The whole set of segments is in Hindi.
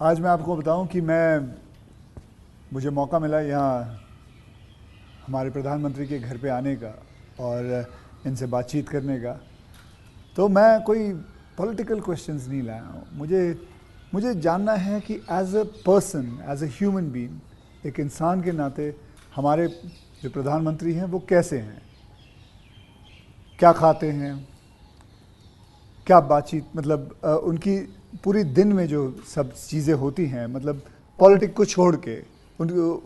आज मैं आपको बताऊं कि मुझे मौका मिला यहाँ हमारे प्रधानमंत्री के घर पे आने का और इनसे बातचीत करने का। तो मैं कोई पॉलिटिकल क्वेश्चंस नहीं लाया हूँ। मुझे जानना है कि as a person, as a human being, एक इंसान के नाते हमारे जो प्रधानमंत्री हैं वो कैसे हैं, क्या खाते हैं, क्या बातचीत, मतलब उनकी पूरी दिन में जो सब चीज़ें होती हैं, मतलब पॉलिटिक को छोड़ के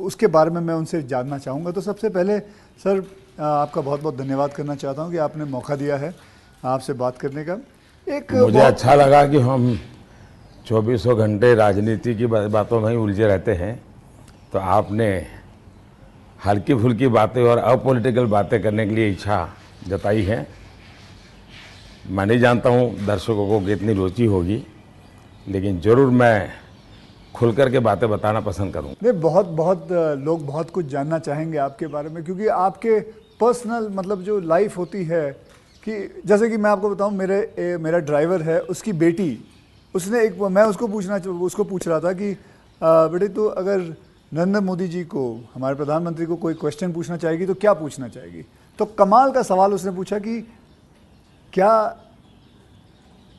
उसके बारे में मैं उनसे जानना चाहूँगा। तो सबसे पहले सर आपका बहुत बहुत धन्यवाद करना चाहता हूँ कि आपने मौका दिया है आपसे बात करने का। मुझे अच्छा लगा कि हम 24 घंटे राजनीति की बातों में ही उलझे रहते हैं, तो आपने हल्की फुल्की बातें और अपॉलिटिकल बातें करने के लिए इच्छा जताई है। मैं नहीं जानता हूँ दर्शकों को कितनी रुचि होगी, लेकिन ज़रूर मैं खुल कर के बातें बताना पसंद करूँगा। नहीं, बहुत लोग बहुत कुछ जानना चाहेंगे आपके बारे में, क्योंकि आपके पर्सनल मतलब जो लाइफ होती है, कि जैसे कि मैं आपको बताऊं, मेरा ड्राइवर है, उसकी बेटी, मैं उसको पूछ रहा था कि बेटे तो अगर नरेंद्र मोदी जी को, हमारे प्रधानमंत्री को कोई क्वेश्चन पूछना चाहेगी तो क्या पूछना चाहेगी। तो कमाल का सवाल उसने पूछा कि क्या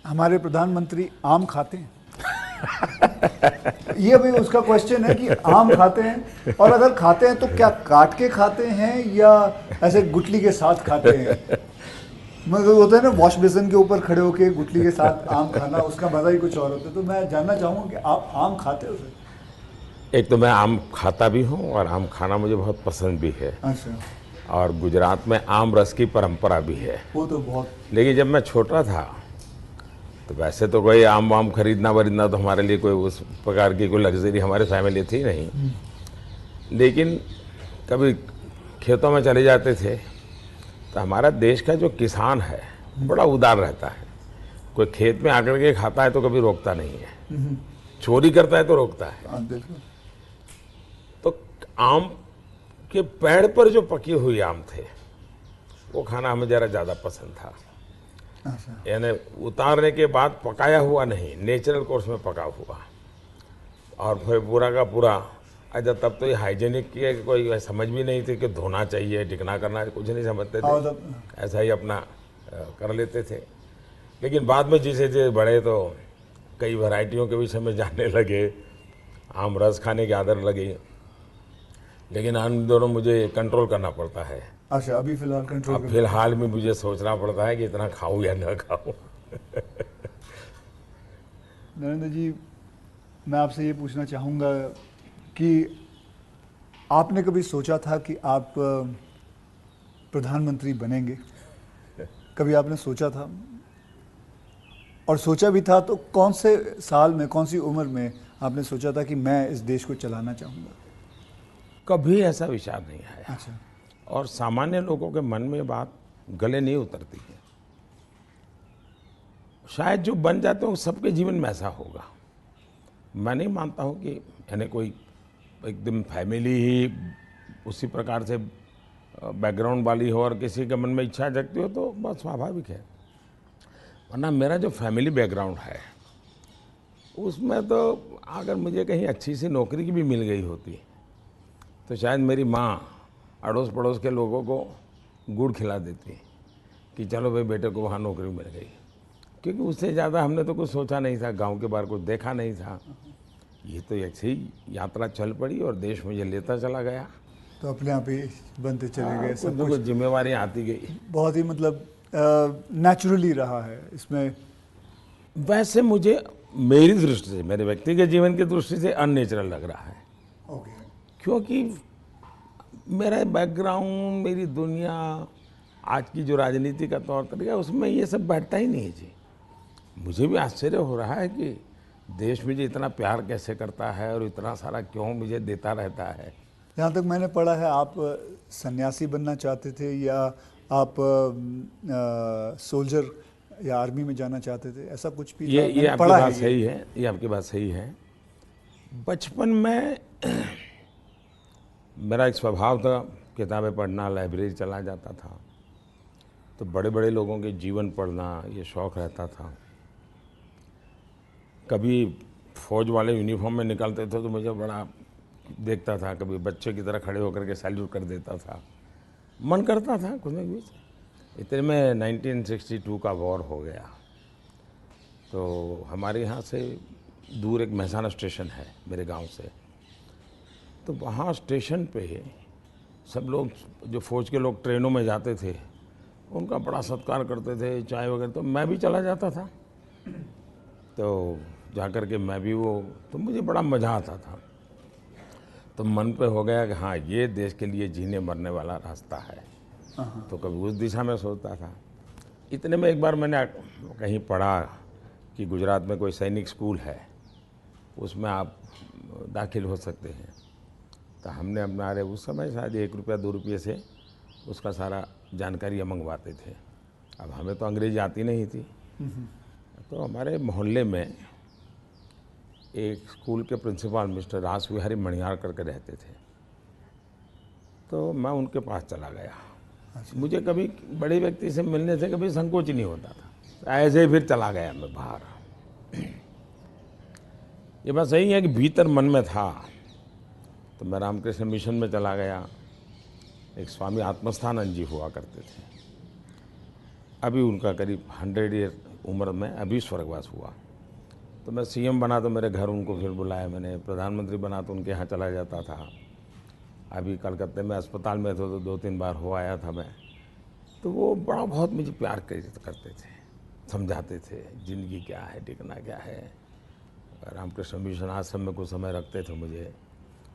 हमारे प्रधानमंत्री आम खाते हैं। ये भी उसका क्वेश्चन है कि आम खाते हैं, और अगर खाते हैं तो क्या काट के खाते हैं या ऐसे गुटली के साथ खाते हैं। मतलब होता है ना, वॉश बेसिन के ऊपर खड़े होके गुटली के साथ आम खाना, उसका मजा ही कुछ और होता है। तो मैं जानना चाहूँगा कि आप आम खाते हो सर। एक तो मैं आम खाता भी हूँ और आम खाना मुझे बहुत पसंद भी है। अच्छा। और गुजरात में आम रस की परंपरा भी है। वो तो बहुत। लेकिन जब मैं छोटा था तो वैसे तो कोई आम वाम खरीदना वरीदना तो हमारे लिए कोई उस प्रकार की कोई लग्जरी हमारे फैमिली थी नहीं। लेकिन कभी खेतों में चले जाते थे तो हमारा देश का जो किसान है बड़ा उदार रहता है। कोई खेत में आकर के खाता है तो कभी रोकता नहीं है, चोरी करता है तो रोकता है। तो आम के पेड़ पर जो पके हुए आम थे वो खाना हमें ज़रा ज़्यादा पसंद था। यानी उतारने के बाद पकाया हुआ नहीं, नेचुरल कोर्स में पका हुआ, और फिर पूरा का पूरा। अच्छा, तब तो ये हाइजीनिक की कोई समझ भी नहीं थी कि धोना चाहिए, टिकना करना, कुछ नहीं समझते थे, ऐसा ही अपना कर लेते थे। लेकिन बाद में जैसे जैसे बड़े तो कई वैरायटियों के विषय में जानने लगे, आम रस खाने की आदत लगी। लेकिन इन दोनों मुझे कंट्रोल करना पड़ता है। अच्छा, अभी फिलहाल कंट्रोल। अब फिलहाल में मुझे सोचना पड़ता है कि इतना खाऊं या न खाऊं। नरेंद्र जी, मैं आपसे ये पूछना चाहूँगा कि आपने कभी सोचा था कि आप प्रधानमंत्री बनेंगे? कभी आपने सोचा था? और सोचा भी था तो कौन से साल में, कौन सी उम्र में आपने सोचा था कि मैं इस देश को चलाना चाहूँगा? कभी ऐसा विचार नहीं आया। अच्छा। और सामान्य लोगों के मन में बात गले नहीं उतरती है। शायद जो बन जाते हैं सबके जीवन में ऐसा होगा। मैं नहीं मानता हूँ कि यानी कोई एकदम फैमिली ही उसी प्रकार से बैकग्राउंड वाली हो और किसी के मन में इच्छा जगती हो तो बहुत स्वाभाविक है। वरना मेरा जो फैमिली बैकग्राउंड है उसमें तो अगर मुझे कहीं अच्छी सी नौकरी की भी मिल गई होती तो शायद मेरी माँ अड़ोस पड़ोस के लोगों को गुड़ खिला देती कि चलो भाई बेटे को वहाँ नौकरी मिल गई। क्योंकि उससे ज़्यादा हमने तो कुछ सोचा नहीं था, गांव के बाहर कुछ देखा नहीं था। ये तो ऐसे ही यात्रा चल पड़ी और देश मुझे लेता चला गया। तो अपने आप ही बनते चले गए, सब कुछ जिम्मेवारी आती गई। बहुत ही मतलब नेचुरली रहा है इसमें। वैसे मुझे मेरी दृष्टि से, मेरे व्यक्तिगत जीवन की दृष्टि से अननेचुरल लग रहा है। ओके। क्योंकि मेरा बैकग्राउंड, मेरी दुनिया, आज की जो राजनीति का तौर तरीका, उसमें ये सब बैठता ही नहीं है जी। मुझे भी आश्चर्य हो रहा है कि देश मुझे इतना प्यार कैसे करता है और इतना सारा क्यों मुझे देता रहता है। जहाँ तक मैंने पढ़ा है आप सन्यासी बनना चाहते थे, या आप सोल्जर या आर्मी में जाना चाहते थे, ऐसा कुछ भी था? ये आपकी बात सही है, ये आपकी बात सही है। बचपन में मेरा एक स्वभाव था किताबें पढ़ना, लाइब्रेरी चला जाता था, तो बड़े बड़े लोगों के जीवन पढ़ना ये शौक़ रहता था। कभी फौज वाले यूनिफॉर्म में निकलते थे तो मुझे बड़ा देखता था, कभी बच्चे की तरह खड़े होकर के सैल्यूट कर देता था, मन करता था कुछ न कुछ। इतने में 1962 का वॉर हो गया, तो हमारे यहाँ से दूर एक महसाना स्टेशन है मेरे गांव से, तो वहाँ स्टेशन पे सब लोग, जो फौज के लोग ट्रेनों में जाते थे, उनका बड़ा सत्कार करते थे, चाय वगैरह, तो मैं भी चला जाता था। तो जा कर के मैं भी तो मुझे बड़ा मज़ा आता था। तो मन पे हो गया कि हाँ, ये देश के लिए जीने मरने वाला रास्ता है। तो कभी उस दिशा में सोचता था। इतने में एक बार मैंने कहीं पढ़ा कि गुजरात में कोई सैनिक स्कूल है, उसमें आप दाखिल हो सकते हैं। तो हमने हमारे उस समय शायद 1 रुपया 2 रुपये से उसका सारा जानकारी मंगवाते थे। अब हमें तो अंग्रेजी आती नहीं थी, तो हमारे मोहल्ले में एक स्कूल के प्रिंसिपल मिस्टर रास विहारी मणियार करके रहते थे, तो मैं उनके पास चला गया। मुझे कभी बड़े व्यक्ति से मिलने से कभी संकोच नहीं होता था, ऐसे ही फिर चला गया मैं बाहर। ये बात सही है कि भीतर मन में था, तो मैं रामकृष्ण मिशन में चला गया। एक स्वामी आत्मस्थानंद जी हुआ करते थे, अभी उनका करीब 100 ईयर उम्र में अभी स्वर्गवास हुआ। तो मैं सीएम बना तो मेरे घर उनको फिर बुलाया मैंने, प्रधानमंत्री बना तो उनके यहाँ चला जाता था। अभी कलकत्ते में अस्पताल में थे तो 2-3 बार हो आया था मैं। तो वो बड़ा बहुत मुझे प्यार करते थे, समझाते थे ज़िंदगी क्या है, टिकना क्या है। रामकृष्ण मिशन आश्रम में कुछ समय रखते थे मुझे।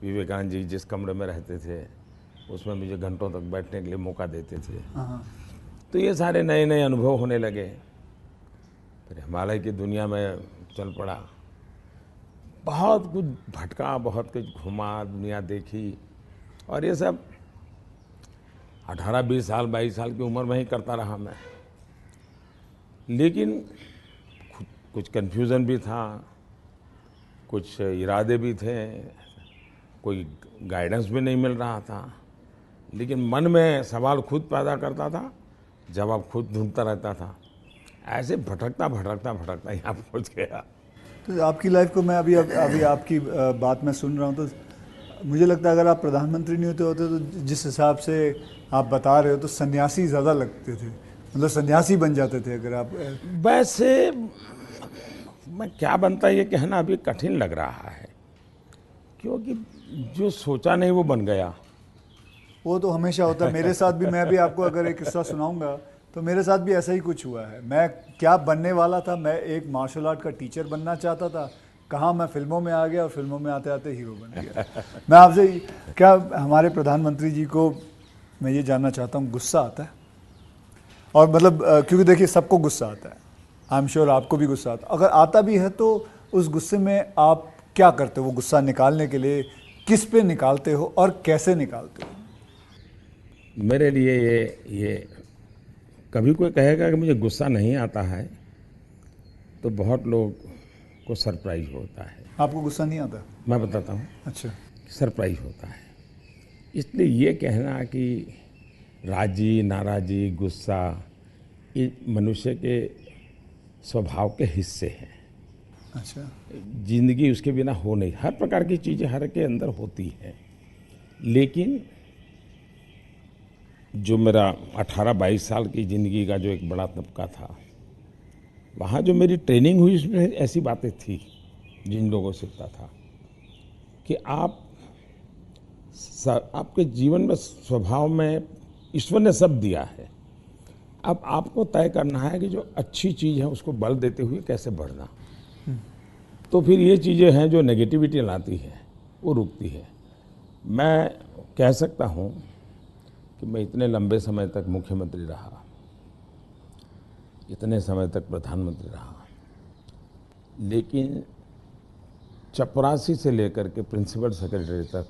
विवेकानंद जी जिस कमरे में रहते थे उसमें मुझे घंटों तक बैठने के लिए मौका देते थे। तो ये सारे नए नए अनुभव होने लगे। फिर हिमालय की दुनिया में चल पड़ा, बहुत कुछ भटका, बहुत कुछ घुमा, दुनिया देखी, और ये सब 18-20 साल 22 साल की उम्र में ही करता रहा मैं। लेकिन कुछ कन्फ्यूज़न भी था, कुछ इरादे भी थे, कोई गाइडेंस भी नहीं मिल रहा था, लेकिन मन में सवाल खुद पैदा करता था, जवाब खुद ढूंढता रहता था। ऐसे भटकता भटकता भटकता यहाँ पहुँच गया। तो आपकी लाइफ को मैं अभी आपकी बात में सुन रहा हूँ, तो मुझे लगता है अगर आप प्रधानमंत्री नहीं होते तो जिस हिसाब से आप बता रहे हो तो सन्यासी ज़्यादा लगते थे, मतलब सन्यासी बन जाते थे अगर आप। वैसे मैं क्या बनता ये कहना अभी कठिन लग रहा है, क्योंकि जो सोचा नहीं वो बन गया। वो तो हमेशा होता है, मेरे साथ भी। मैं भी आपको अगर एक किस्सा सुनाऊंगा तो मेरे साथ भी ऐसा ही कुछ हुआ है। मैं क्या बनने वाला था, मैं एक मार्शल आर्ट का टीचर बनना चाहता था, कहाँ मैं फिल्मों में आ गया और फिल्मों में आते आते हीरो बन गया। मैं आपसे क्या, हमारे प्रधानमंत्री जी को मैं ये जानना चाहता हूँ, गुस्सा आता है? और मतलब क्योंकि देखिए सबको गुस्सा आता है, आई एम श्योर आपको भी गुस्सा आता है। अगर आता भी है तो उस गुस्से में आप क्या करते हो? वो गुस्सा निकालने के लिए किस पे निकालते हो और कैसे निकालते हो? मेरे लिए ये कभी कोई कहेगा कि मुझे गुस्सा नहीं आता है तो बहुत लोग को सरप्राइज होता है। आपको गुस्सा नहीं आता? मैं बताता हूँ। अच्छा। सरप्राइज होता है। इसलिए ये कहना कि राजी नाराजी गुस्सा ये मनुष्य के स्वभाव के हिस्से हैं। अच्छा। जिंदगी उसके बिना हो नहीं, हर प्रकार की चीज़ें हर के अंदर होती हैं। लेकिन जो मेरा 18-22 साल की ज़िंदगी का जो एक बड़ा तबका था, वहाँ जो मेरी ट्रेनिंग हुई उसमें ऐसी बातें थी जिन लोगों से सीखता था कि आपके जीवन में स्वभाव में ईश्वर ने सब दिया है। अब आपको तय करना है कि जो अच्छी चीज़ है उसको बल देते हुए कैसे बढ़ना। तो फिर ये चीज़ें हैं जो नेगेटिविटी लाती है वो रुकती है। मैं कह सकता हूँ कि मैं इतने लंबे समय तक मुख्यमंत्री रहा, इतने समय तक प्रधानमंत्री रहा, लेकिन चपरासी से लेकर के प्रिंसिपल सेक्रेटरी तक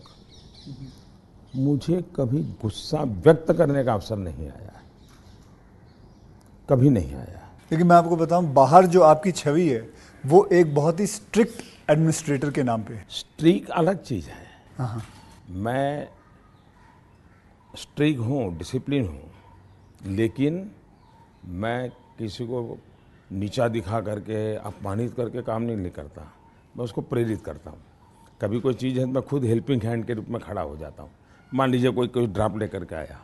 मुझे कभी गुस्सा व्यक्त करने का अवसर नहीं आया, कभी नहीं आया। लेकिन मैं आपको बताऊं, बाहर जो आपकी छवि है वो एक बहुत ही स्ट्रिक्ट एडमिनिस्ट्रेटर के नाम पे है। स्ट्रिक्ट अलग चीज़ है। हाँ। मैं स्ट्रिक्ट हूँ, डिसिप्लिन हूँ, लेकिन मैं किसी को नीचा दिखा करके अपमानित करके काम नहीं करता। मैं उसको प्रेरित करता हूँ। कभी कोई चीज़ है तो मैं खुद हेल्पिंग हैंड के रूप में खड़ा हो जाता हूँ। मान लीजिए कोई ड्राफ्ट लेकर के आया,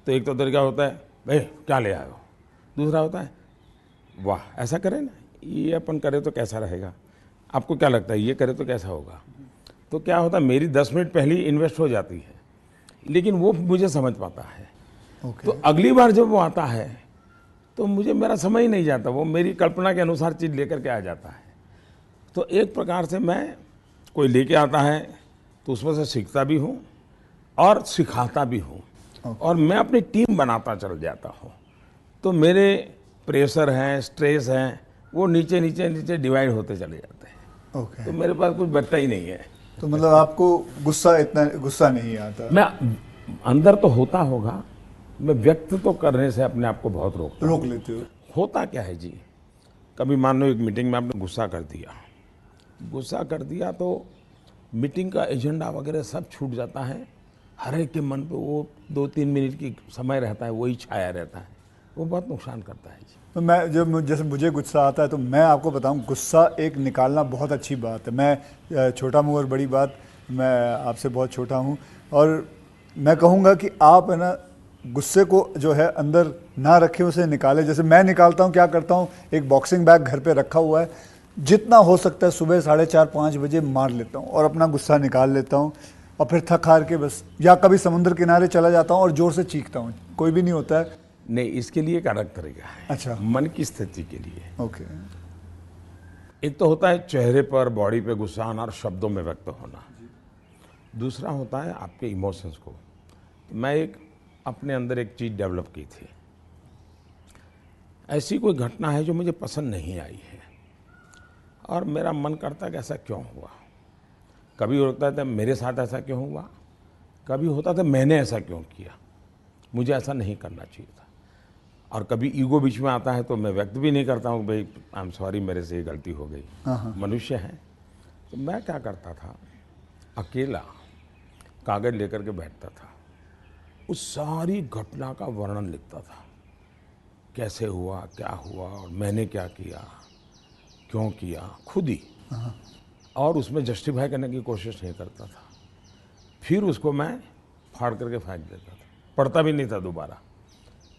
तो एक तो तरीका होता है भाई क्या ले आए हो, दूसरा होता है वाह ऐसा करें ना, ये अपन करें तो कैसा रहेगा, आपको क्या लगता है ये करे तो कैसा होगा। तो क्या होता है मेरी 10 मिनट पहले ही इन्वेस्ट हो जाती है, लेकिन वो मुझे समझ पाता है। ओके। तो अगली बार जब वो आता है तो मुझे मेरा समय ही नहीं जाता, वो मेरी कल्पना के अनुसार चीज़ लेकर के आ जाता है। तो एक प्रकार से मैं कोई लेके आता है तो उसमें से सीखता भी हूँ और सिखाता भी हूँ, और मैं अपनी टीम बनाता चल जाता हूँ। तो मेरे प्रेशर हैं, स्ट्रेस हैं, वो नीचे नीचे नीचे डिवाइड होते चले जाते हैं। ओके। तो मेरे पास कुछ बचता ही नहीं है। तो मतलब आपको इतना गुस्सा नहीं आता? मैं अंदर तो होता होगा, मैं व्यक्त तो करने से अपने आप को बहुत रोक लेते हो? होता क्या है जी, कभी मान लो एक मीटिंग में आपने गुस्सा कर दिया तो मीटिंग का एजेंडा वगैरह सब छूट जाता है। हर एक के मन पे वो 2-3 मिनट की समय रहता है, वही छाया रहता है, वो बहुत नुकसान करता है जी। तो मैं जैसे मुझे गुस्सा आता है तो मैं आपको बताऊं, गुस्सा एक निकालना बहुत अच्छी बात है। मैं छोटा मुँह और बड़ी बात, मैं आपसे बहुत छोटा हूं, और मैं कहूंगा कि आप है ना गुस्से को जो है अंदर ना रखें, उसे निकालें। जैसे मैं निकालता हूं, क्या करता हूं, एक बॉक्सिंग बैग घर पे रखा हुआ है, जितना हो सकता है सुबह 4:30-5 बजे मार लेता हूं और अपना गुस्सा निकाल लेता हूं, और फिर थक हार के बस, या कभी समुद्र किनारे चला जाता हूं और जोर से चीखता हूं, कोई भी नहीं होता है। नहीं, इसके लिए एक अलग तरीका है। अच्छा। मन की स्थिति के लिए ओके। एक तो होता है चेहरे पर, बॉडी पे गुस्सा आना और शब्दों में व्यक्त होना। दूसरा होता है आपके इमोशंस को। मैं अपने अंदर एक चीज़ डेवलप की थी। ऐसी कोई घटना है जो मुझे पसंद नहीं आई है और मेरा मन करता है कि ऐसा क्यों हुआ। कभी होता था मेरे साथ ऐसा क्यों हुआ, कभी होता था मैंने ऐसा क्यों किया, मुझे ऐसा नहीं करना चाहिए था। और कभी ईगो बीच में आता है तो मैं व्यक्त भी नहीं करता हूँ भाई आई एम सॉरी, मेरे से ये गलती हो गई, मनुष्य है। तो मैं क्या करता था, अकेला कागज़ लेकर के बैठता था, उस सारी घटना का वर्णन लिखता था, कैसे हुआ, क्या हुआ और मैंने क्या किया, क्यों किया, खुद ही। और उसमें जस्टिफाई करने की कोशिश नहीं करता था। फिर उसको मैं फाड़ करके फेंक देता था, पढ़ता भी नहीं था दोबारा।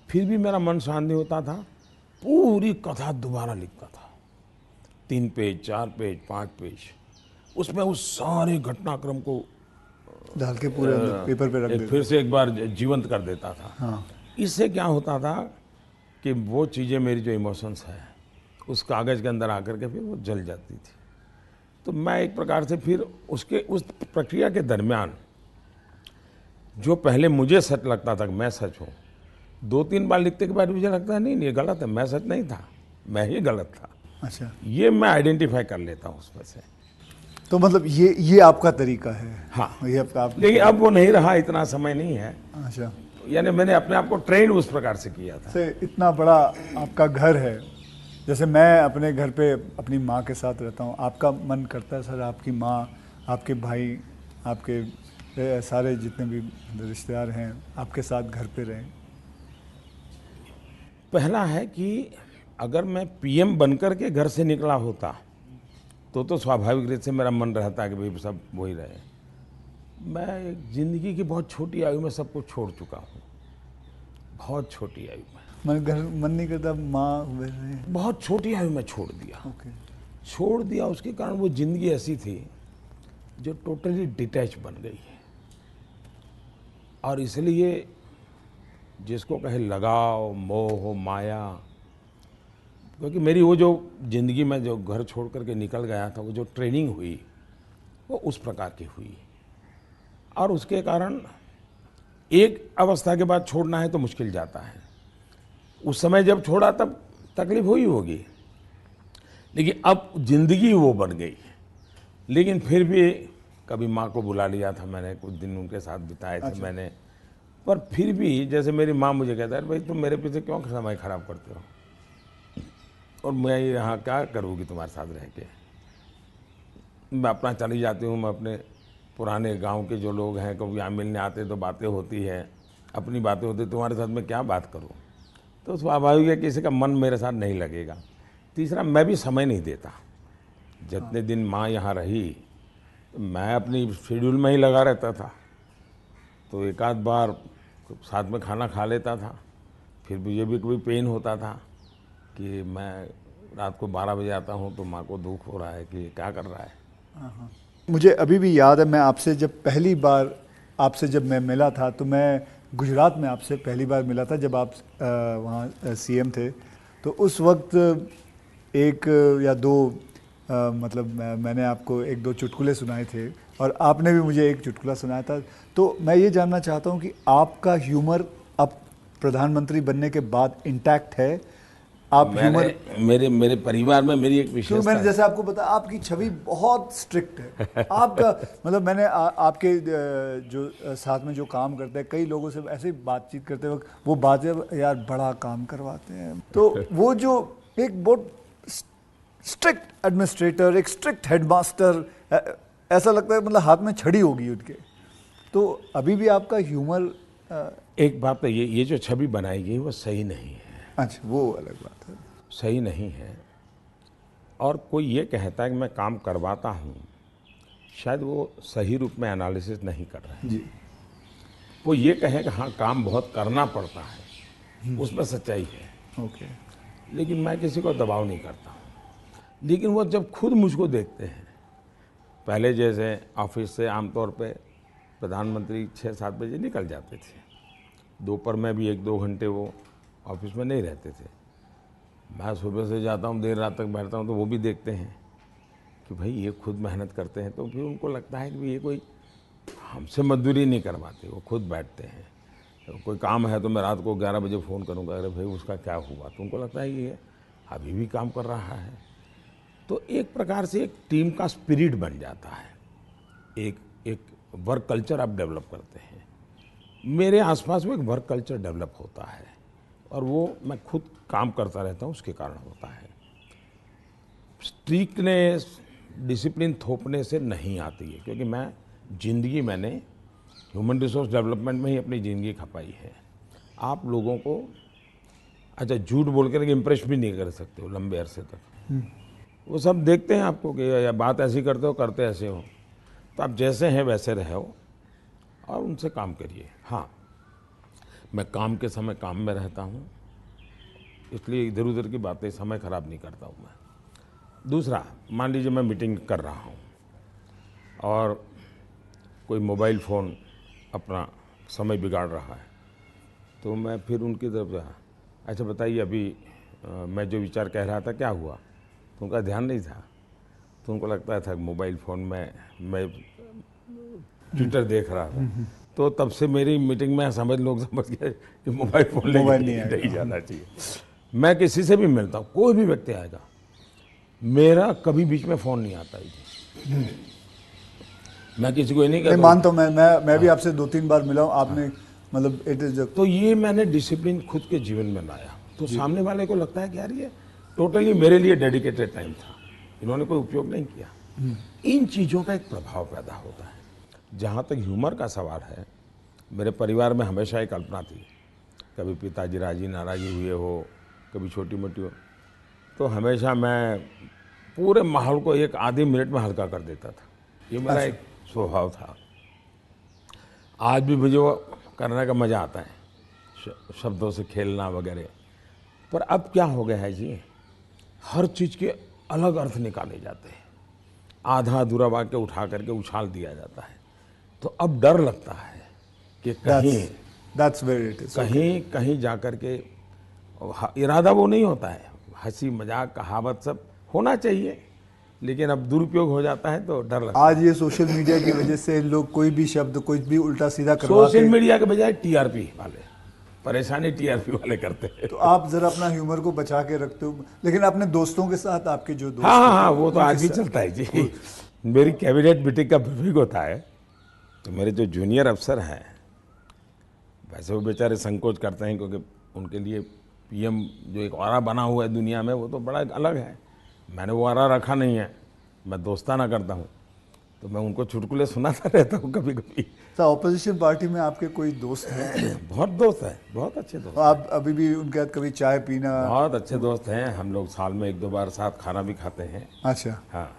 फिर भी मेरा मन शांत नहीं होता था, पूरी कथा दोबारा लिखता था, 3 पेज, 4 पेज, 5 पेज, उसमें उस सारे घटनाक्रम को डाल के पूरे पेपर पे रख देते, फिर से एक बार जीवंत कर देता था। हाँ। इससे क्या होता था कि वो चीज़ें, मेरी जो इमोशंस है उस कागज़ के अंदर आकर के फिर वो जल जाती थी। तो मैं एक प्रकार से फिर उस प्रक्रिया के दरमियान जो पहले मुझे सच लगता था कि मैं सच हूँ, 2-3 बार लिखने के बाद मुझे लगता है नहीं ये गलत है, मैं सच नहीं था, मैं ही गलत था। अच्छा। ये मैं आइडेंटिफाई कर लेता हूँ उसमें से। तो मतलब ये आपका तरीका है? हाँ। ये आप लेकिन अब वो नहीं रहा, इतना समय नहीं है। अच्छा। यानी मैंने अपने आप को ट्रेन उस प्रकार से किया था। से इतना बड़ा आपका घर है, जैसे मैं अपने घर पे अपनी माँ के साथ रहता हूँ, आपका मन करता है सर आपकी माँ, आपके भाई, आपके सारे जितने भी रिश्तेदार हैं आपके साथ घर पे रहें? पहला है कि अगर मैं पीएम बनकर के घर से निकला होता तो स्वाभाविक रूप से मेरा मन रहता है कि भाई सब वही रहे। मैं एक ज़िंदगी की बहुत छोटी आयु में सब कुछ छोड़ चुका हूँ, बहुत छोटी आयु में। मन नहीं करता माँ? बहुत छोटी आयु में छोड़ दिया। ओके। छोड़ दिया, उसके कारण वो ज़िंदगी ऐसी थी जो टोटली डिटैच बन गई है। और इसलिए जिसको कहे लगाव, मोह, माया, क्योंकि मेरी वो जो ज़िंदगी में जो घर छोड़ करके निकल गया था, वो जो ट्रेनिंग हुई वो उस प्रकार की हुई। और उसके कारण एक अवस्था के बाद छोड़ना है तो मुश्किल जाता है। उस समय जब छोड़ा तब तकलीफ हुई होगी, लेकिन अब ज़िंदगी वो बन गई। लेकिन फिर भी कभी माँ को बुला लिया था मैंने, कुछ दिन उनके साथ बिताए थे। अच्छा। मैंने, पर फिर भी जैसे मेरी माँ मुझे कहता है भाई तुम मेरे पीछे क्यों समय खराब करते हो, और मैं यहाँ क्या करूँगी तुम्हारे साथ रह के। मैं अपना चली जाती हूँ, मैं अपने पुराने गांव के जो लोग हैं कभी यहाँ मिलने आते तो बातें होती है, अपनी बातें होती, तुम्हारे साथ मैं क्या बात करूँ। तो स्वाभाविक है किसी का मन मेरे साथ नहीं लगेगा। तीसरा, मैं भी समय नहीं देता, जितने दिन माँ यहाँ रही मैं अपनी शेड्यूल में ही लगा रहता था, तो एक आध बार साथ में खाना खा लेता था। फिर मुझे भी कभी पेन होता था कि मैं रात को 12 बजे आता हूँ तो माँ को दुख हो रहा है कि क्या कर रहा है। मुझे अभी भी याद है, मैं आपसे जब पहली बार आपसे जब मैं मिला था, तो मैं गुजरात में आपसे पहली बार मिला था जब आप वहाँ सीएम थे। तो उस वक्त एक या दो मतलब मैंने आपको एक दो चुटकुले सुनाए थे और आपने भी मुझे एक चुटकुला सुनाया था। तो मैं ये जानना चाहता हूँ कि आपका ह्यूमर अब प्रधानमंत्री बनने के बाद इंटैक्ट है? आप ह्यूमर, मेरे परिवार में मेरी एक क्यों, विशेषता मैंने है। जैसे आपको बताया आपकी छवि बहुत स्ट्रिक्ट है। आपका मतलब मैंने आपके जो साथ में जो काम करते हैं कई लोगों से ऐसे ही बातचीत करते वक्त वो बातें, यार बड़ा काम करवाते हैं, तो वो जो एक बहुत स्ट्रिक्ट एडमिनिस्ट्रेटर, एक स्ट्रिक्ट हेडमास्टर, ऐसा लगता है मतलब हाथ में छड़ी होगी उनके। तो अभी भी आपका ह्यूमर एक बात तो ये जो छवि बनाई गई वो सही नहीं है। अच्छा, वो अलग बात है। सही नहीं है। और कोई ये कहता है कि मैं काम करवाता हूँ, शायद वो सही रूप में एनालिसिस नहीं कर रहे हैं। जी, वो ये कहे कि हाँ काम बहुत करना पड़ता है, उसमें सच्चाई है। ओके। लेकिन मैं किसी को दबाव नहीं करता हूँ। लेकिन वो जब खुद मुझको देखते हैं, पहले जैसे ऑफिस से आमतौर पे प्रधानमंत्री 6-7 बजे निकल जाते थे, दोपहर में भी 1-2 घंटे वो ऑफिस में नहीं रहते थे। मैं सुबह से जाता हूँ, देर रात तक बैठता हूँ, तो वो भी देखते हैं कि भाई ये खुद मेहनत करते हैं। तो फिर उनको लगता है कि ये कोई हमसे मजदूरी नहीं करवाते, वो खुद बैठते हैं। तो कोई काम है तो मैं रात को 11 बजे फ़ोन करूँगा, अरे भाई उसका क्या हुआ, तो उनको लगता है कि ये अभी भी काम कर रहा है। तो एक प्रकार से एक टीम का स्पिरिट बन जाता है, एक वर्क कल्चर आप डेवलप करते हैं। मेरे आसपास में एक वर्क कल्चर डेवलप होता है और वो मैं खुद काम करता रहता हूँ, उसके कारण होता है। स्ट्रिक्टनेस, डिसिप्लिन थोपने से नहीं आती है, क्योंकि मैं ज़िंदगी मैंने ह्यूमन रिसोर्स डेवलपमेंट में ही अपनी ज़िंदगी खपाई है। आप लोगों को अच्छा झूठ बोल कर इम्प्रेस भी नहीं कर सकते हो लंबे अरसे तक। वो सब देखते हैं आपको कि या बात ऐसी करते हो, करते ऐसे हो। तो आप जैसे हैं वैसे रहो और उनसे काम करिए। हाँ, मैं काम के समय काम में रहता हूँ, इसलिए इधर उधर की बातें समय ख़राब नहीं करता हूँ मैं। दूसरा, मान लीजिए मैं मीटिंग कर रहा हूँ और कोई मोबाइल फ़ोन अपना समय बिगाड़ रहा है, तो मैं फिर उनकी तरफ जा, अच्छा बताइए अभी मैं जो विचार कह रहा था क्या हुआ, तो उनका ध्यान नहीं था। तो उनको लगता था मोबाइल फ़ोन में मैं ट्विटर देख रहा था। तो तब से मेरी मीटिंग में लोग समझ गए कि मोबाइल फ़ोन लेके नहीं जाना चाहिए। मैं किसी से भी मिलता हूँ, कोई भी व्यक्ति आएगा, मेरा कभी बीच में फ़ोन नहीं आता है। मैं किसी को नहीं कहता। मानता हूँ, मैं भी आपसे 2-3 बार मिला हूँ, आपने मतलब इट इज। तो ये मैंने डिसिप्लिन खुद के जीवन में लाया, तो सामने वाले को लगता है कि यार ये टोटली मेरे लिए डेडिकेटेड टाइम था, इन्होंने कोई उपयोग नहीं किया। इन चीज़ों का एक प्रभाव पैदा होता है। जहाँ तक ह्यूमर का सवाल है, मेरे परिवार में हमेशा एक कल्पना थी, कभी पिताजी राजी नाराज़ी हुए हो, कभी छोटी मोटी हो, तो हमेशा मैं पूरे माहौल को एक आधे मिनट में हल्का कर देता था। ये मेरा एक स्वभाव था। आज भी मुझे वो करने का मज़ा आता है, शब्दों से खेलना वगैरह। पर अब क्या हो गया है जी, हर चीज़ के अलग अर्थ निकाले जाते हैं, आधा अधूरा वाक्य उठा करके उछाल दिया जाता है। तो अब डर लगता है कि कहीं जा कर के, इरादा वो नहीं होता है, हंसी मजाक कहावत सब होना चाहिए, लेकिन अब दुरुपयोग हो जाता है तो डर लगता है। आज ये सोशल मीडिया की वजह से लोग कोई भी शब्द कोई भी उल्टा सीधा करवा सोशल मीडिया के बजाय टीआरपी वाले, परेशानी टीआरपी वाले करते हैं। तो आप जरा अपना ह्यूमर को बचा के रखते हो, लेकिन अपने दोस्तों के साथ आपके जो दोस्त हाँ, वो तो आज भी चलता है जी। मेरी कैबिनेट मीटिंग का ब्रीफिंग होता है, तो मेरे जो जूनियर अफसर हैं, वैसे वो बेचारे संकोच करते हैं, क्योंकि उनके लिए पीएम जो एक ऑरा बना हुआ है दुनिया में, वो तो बड़ा अलग है। मैंने वो ऑरा रखा नहीं है, मैं दोस्ताना करता हूँ, तो मैं उनको चुटकुले सुनाता रहता हूँ कभी कभी। ऑपोजिशन पार्टी में आपके कोई दोस्त हैं? बहुत दोस्त हैं, बहुत अच्छे दोस्त। आप अभी भी उनके साथ कभी चाय पीना? बहुत अच्छे दोस्त हैं, हम लोग साल में 1-2 बार साथ खाना भी खाते हैं। अच्छा। हाँ,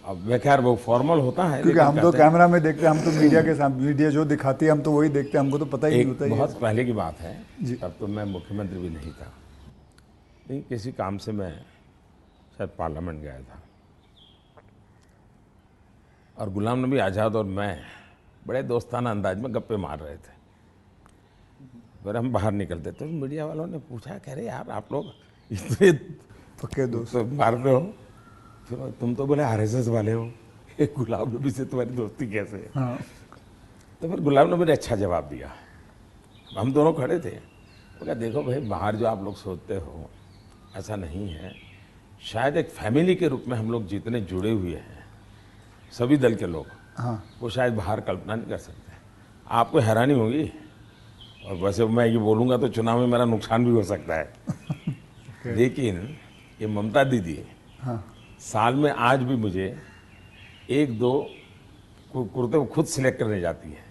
अब बेकार वो फॉर्मल होता है, क्योंकि लेकिन हम तो कहते हैं, कैमरा में देखते हैं, हम तो मीडिया के सामने, मीडिया जो दिखाती है हम तो वही देखते हैं, हमको तो पता ही नहीं एक होता ये। बहुत पहले की बात है, जी। तब तो मैं मुख्यमंत्री भी नहीं था, नहीं किसी काम से मैं शायद पार्लियामेंट गया था, और गुलाम नबी आज़ाद और मैं बड़े दोस्ताना अंदाज में गप्पे मार रहे थे। फिर हम बाहर निकलते तो मीडिया वालों ने पूछा, कह रहे यार आप लोग इतने पक्के दोस्त। तो मारते हो, फिर तुम तो बोले आरएसएस वाले हो, ये गुलाम नबी से तुम्हारी दोस्ती कैसे है? हाँ। तो फिर गुलाम नबी ने अच्छा जवाब दिया। हम दोनों खड़े थे, वो कहा देखो भाई, बाहर जो आप लोग सोचते हो ऐसा नहीं है, शायद एक फैमिली के रूप में हम लोग जितने जुड़े हुए हैं सभी दल के लोग, हाँ। वो शायद बाहर कल्पना नहीं कर सकते। आपको हैरानी होगी, और वैसे मैं ये बोलूँगा तो चुनाव में मेरा नुकसान भी हो सकता है लेकिन ये ममता दीदी हाँ। साल में आज भी मुझे एक दो कुर्ते वो खुद सिलेक्ट करने जाती है,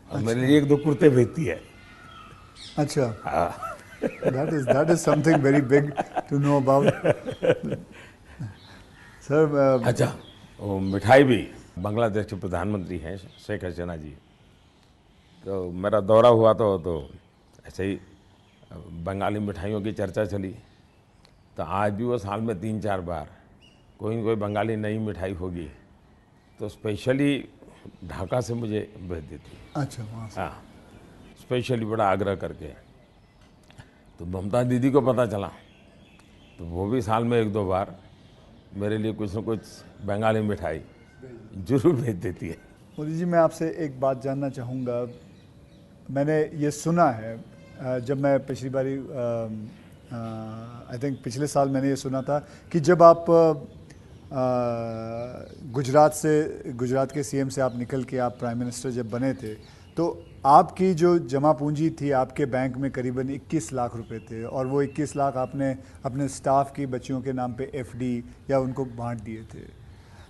और मेरे लिए एक दो कुर्ते भेजती है। अच्छा, हाँ। that is something very big to know about. Sir, अच्छा, वो मिठाई भी, बांग्लादेश के प्रधानमंत्री हैं शेख हसीना जी, तो मेरा दौरा हुआ तो ऐसे ही बंगाली मिठाइयों की चर्चा चली, तो आज भी वो साल में 3-4 बार कोई न कोई बंगाली नई मिठाई होगी तो स्पेशली ढाका से मुझे भेज देती। अच्छा, वहाँ से। हाँ, स्पेशली बड़ा आग्रह करके। तो ममता दीदी को पता चला तो वो भी साल में 1-2 बार मेरे लिए कुछ न कुछ बंगाली मिठाई जरूर भेज देती है। मोदी जी, मैं आपसे एक बात जानना चाहूँगा। मैंने ये सुना है, जब मैं पिछली बारी आई थिंक पिछले साल मैंने ये सुना था कि जब आप गुजरात के सीएम से आप निकल के आप प्राइम मिनिस्टर जब बने थे, तो आपकी जो जमा पूंजी थी आपके बैंक में करीबन 21 लाख रुपए थे, और वो 21 लाख आपने अपने स्टाफ की बच्चियों के नाम पे एफडी या उनको बांट दिए थे।